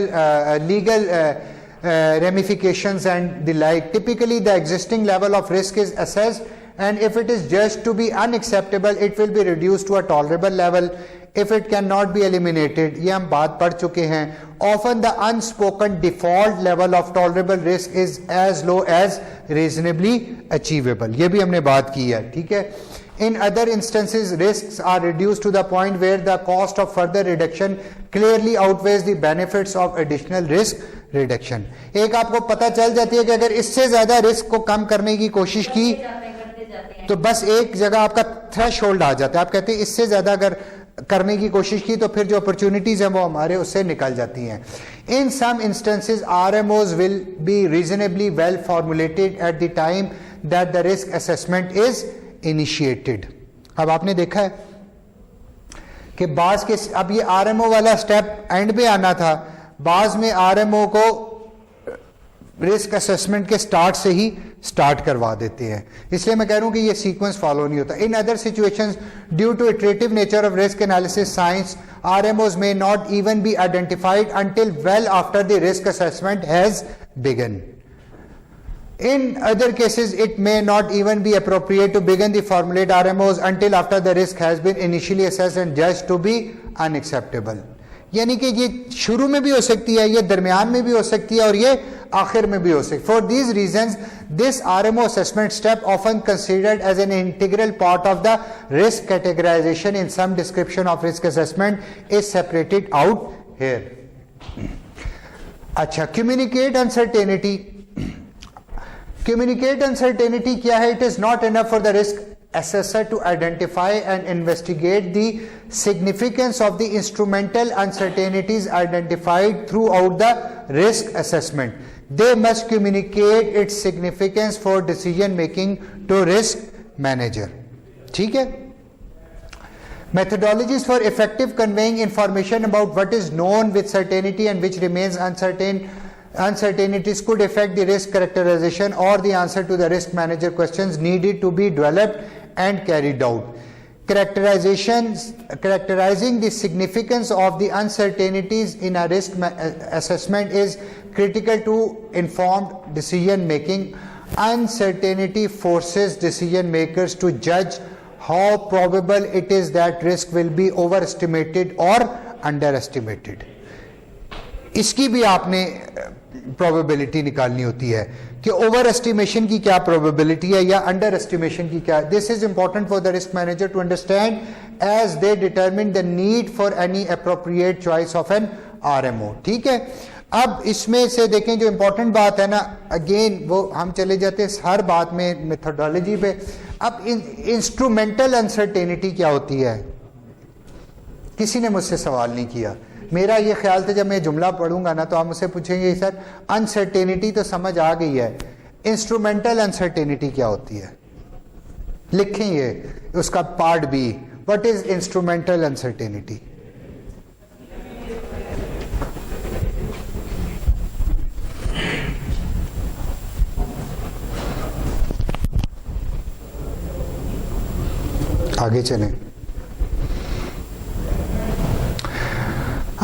ramifications and the like. Typically, the existing level of risk is assessed, and if it is judged to be unacceptable, it will be reduced to a tolerable level. If it cannot be eliminated, ये हम बात पढ़ चुके हैं. Often the unspoken default level of tolerable risk is as low as reasonably achievable. ये भी हमने बात की है. ठीक है. In other instances, risks are reduced to the point where the cost of further reduction clearly outweighs the benefits of additional risk reduction. एक आपको पता चल जाती है कि अगर इससे ज्यादा रिस्क को कम करने की कोशिश की तो बस एक जगह आपका थ्रेशोल्ड आ जाता है. आप कहते हैं इससे ज्यादा अगर करने की कोशिश की तो फिर जो अपॉर्चुनिटीज हैं वो हमारे उससे निकल जाती हैं. In some instances, RMOs will be reasonably well formulated at the time that the risk assessment is initiated. अब आपने देखा है कि बाज के, अब ये RMO वाला स्टेप एंड पे आना था, बाज में RMO को रिस्क असेसमेंट के स्टार्ट से ही स्टार्ट करवा देते हैं. इसलिए मैं कह रहा हूं कि ये सीक्वेंस फॉलो नहीं होता. In other situations, due to iterative nature of risk analysis science, RMOs may not even be identified until well after the risk assessment has begun. In other cases, it may not even be appropriate to begin the formulate RMOs until after the risk has been initially assessed and judged to be unacceptable. यानी कि ये शुरू में भी हो सकती है, ये दरमियान में भी हो सकती है और ये आखिर में भी हो सकती है. For these reasons, this RMO assessment step often considered as an integral part of the risk categorization in some description of risk assessment is separated out here. अच्छा, communicate uncertainty. Communicate uncertainty क्या है? It is not enough for the risk assessor to identify and investigate the significance of the instrumental uncertainties identified throughout the risk assessment. They must communicate its significance for decision making to risk manager. ठीक है? Methodologies for effective conveying information about what is known with certainty and which remains uncertain. Uncertainties could affect the risk characterization or the answer to the risk manager questions needed to be developed and carried out. Characterizing the significance of the uncertainties in a risk assessment is critical to informed decision making. Uncertainty forces decision makers to judge how probable it is that risk will be overestimated or underestimated. इसकी भी आपने प्रोबेबिलिटी निकालनी होती है कि ओवर एस्टिमेशन की क्या प्रोबेबिलिटी है या अंडर एस्टिमेशन की क्या. This is important for the risk manager to understand as they determine the need for any appropriate choice of an RMO. ठीक है, अब इसमें से देखें जो इंपॉर्टेंट बात है ना, अगेन वो हम चले जाते हैं हर बात में मेथोडोलॉजी पे. अब इंस्ट्रूमेंटल अनसर्टेनिटी क्या होती है? किसी ने मुझसे सवाल नहीं किया. मेरा ये ख्याल था जब मैं जुमला पढ़ूंगा ना तो आप मुझसे पूछेंगे सर अनसर्टेनिटी तो समझ आ गई है, इंस्ट्रूमेंटल अनसर्टेनिटी क्या होती है? लिखें ये उसका part B. What is instrumental uncertainty? आगे चलें.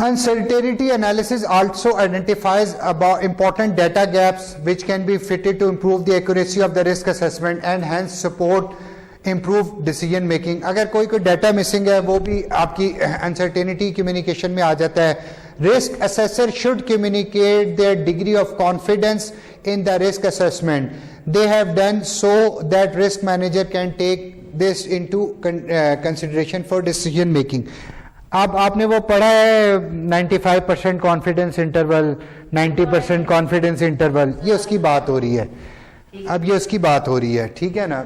Uncertainty analysis also identifies about important data gaps which can be fitted to improve the accuracy of the risk assessment and hence support improved decision making. अगर कोई डाटा मिसिंग है वो भी आपकी uncertainty communication में आ जाता है. Risk assessor should communicate their degree of confidence in the risk assessment. They have done so that risk manager can take this into consideration for decision making. अब आपने वो पढ़ा है 95% कॉन्फिडेंस इंटरवल, 90% कॉन्फिडेंस इंटरवल, ये उसकी बात हो रही है. अब ये उसकी बात हो रही है, ठीक है ना.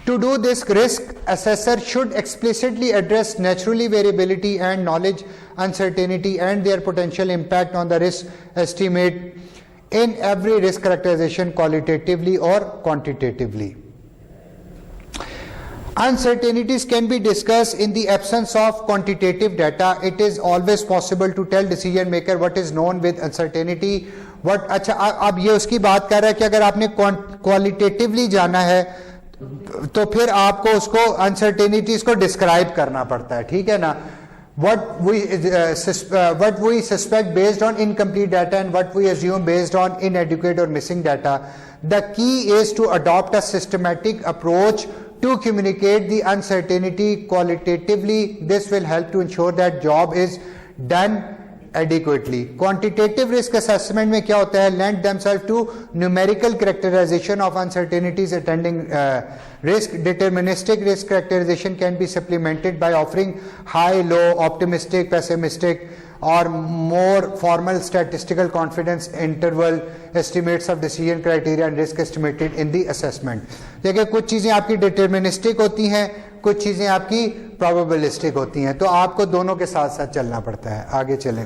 To do this risk assessor should explicitly address naturally variability and knowledge uncertainty and their potential impact on the risk estimate in every risk characterization qualitatively और quantitatively. Uncertainties can be discussed in the absence of quantitative data. It is always possible to tell decision maker what is known with uncertainty. What अच्छा अब ये उसकी बात कर रहा है कि अगर आपने क्वालिटेटिवली जाना है तो फिर आपको उसको अनसर्टेनिटीज को डिस्क्राइब करना पड़ता है. ठीक है ना. What we suspect based on incomplete data and what we assume based on inadequate or missing data. The key is to adopt a systematic approach to communicate the uncertainty qualitatively. This will help to ensure that job is done adequately. Quantitative risk assessment में क्या होता है? Lend themselves to numerical characterization of uncertainties attending risk. Deterministic risk characterization can be supplemented by offering high, low, optimistic, pessimistic or more formal statistical confidence interval estimates of decision criteria and risk estimated in the assessment. देखिए कुछ चीज़ें आपकी deterministic होती हैं, कुछ चीज़ें आपकी probabilistic होती हैं, तो आपको दोनों के साथ साथ चलना पड़ता है. आगे चलें.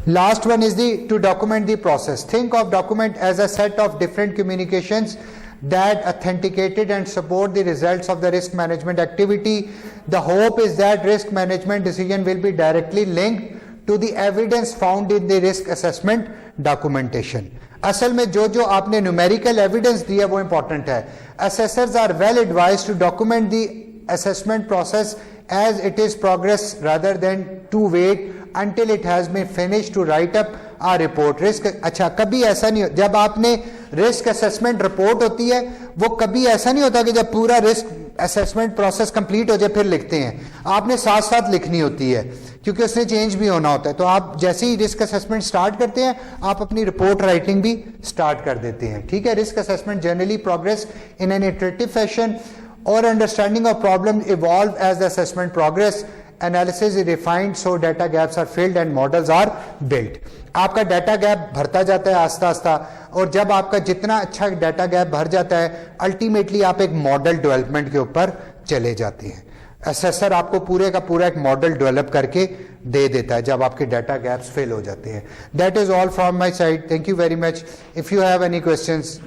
Last one is to document the process. Think of document as a set of different communications that authenticated and support the results of the risk management activity. The hope is that risk management decision will be directly linked to the evidence found in the risk assessment documentation. असल में जो आपने numerical evidence दिया वो important है. Assessors are well advised to document the assessment process as it is progress rather than to wait until it has been finished to write up report risk. अच्छा, कभी ऐसा नहीं, जब आपने रिस्क असेसमेंट रिपोर्ट होती है, वो कभी ऐसा नहीं होता कि जब पूरा रिस्क असेसमेंट प्रोसेस कंप्लीट हो जाए फिर लिखते हैं। आपने साथ साथ लिखनी होती है क्योंकि उसने चेंज भी होना होता है। तो आप जैसे ही रिस्क असेसमेंट स्टार्ट करते हैं, आप अपनी रिपोर्ट राइटिंग भी स्टार्ट कर देते हैं। ठीक है, risk assessment generally progress in an iterative fashion और understanding of problem evolve as the assessment progress, analysis is refined so data gaps are filled and models are built. आपका डाटा गैप भरता जाता है आस्ता आस्ता, और जब आपका जितना अच्छा डाटा गैप भर जाता है, अल्टीमेटली आप एक मॉडल डेवलपमेंट के ऊपर चले जाते हैं। असेसर आपको पूरे का पूरा एक मॉडल डेवलप करके दे देता है जब आपके डाटा गैप्स फिल हो जाते हैं। That is all from my side, thank you very much. If you have any questions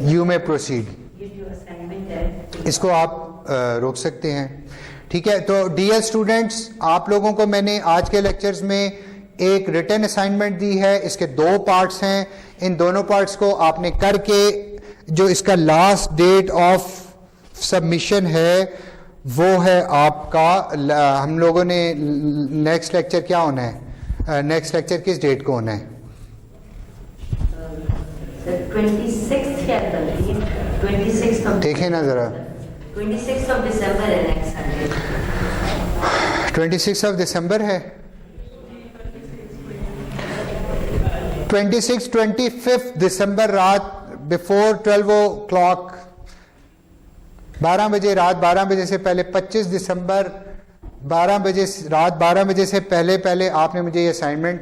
you may proceed. ये जो असाइनमेंट है इसको आप रोक सकते हैं। ठीक है, तो डियर स्टूडेंट्स, आप लोगों को मैंने आज के लेक्चर्स में एक रिटन असाइनमेंट दी है। इसके 2 पार्ट्स हैं। इन दोनों पार्ट्स को आपने करके, जो इसका लास्ट डेट ऑफ सबमिशन है वो है आपका, हम लोगों ने नेक्स्ट लेक्चर क्या होना है, नेक्स्ट लेक्चर किस डेट को होना है? 26 क्या कर रही है? 26 ऑफ देखें ना जरा, 26 ऑफ दिसंबर है नेक्स्ट संडे। 26 ऑफ दिसंबर है। 25 दिसंबर रात बिफोर 12 o'clock, 12 बजे, रात 12 बजे से पहले, 25 दिसंबर 12 बजे, रात 12 बजे से पहले पहले आपने मुझे ये असाइनमेंट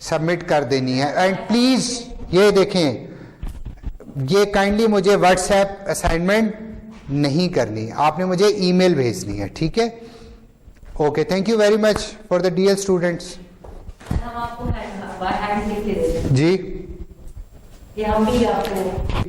सबमिट कर देनी है। एंड प्लीज ये देखें, ये काइंडली मुझे व्हाट्सएप असाइनमेंट नहीं करनी, आपने मुझे ईमेल भेजनी है। ठीक है, okay, thank you very much for the dear students. हम आपको हैंड लिख के दे दें जी, कि हम भी आपको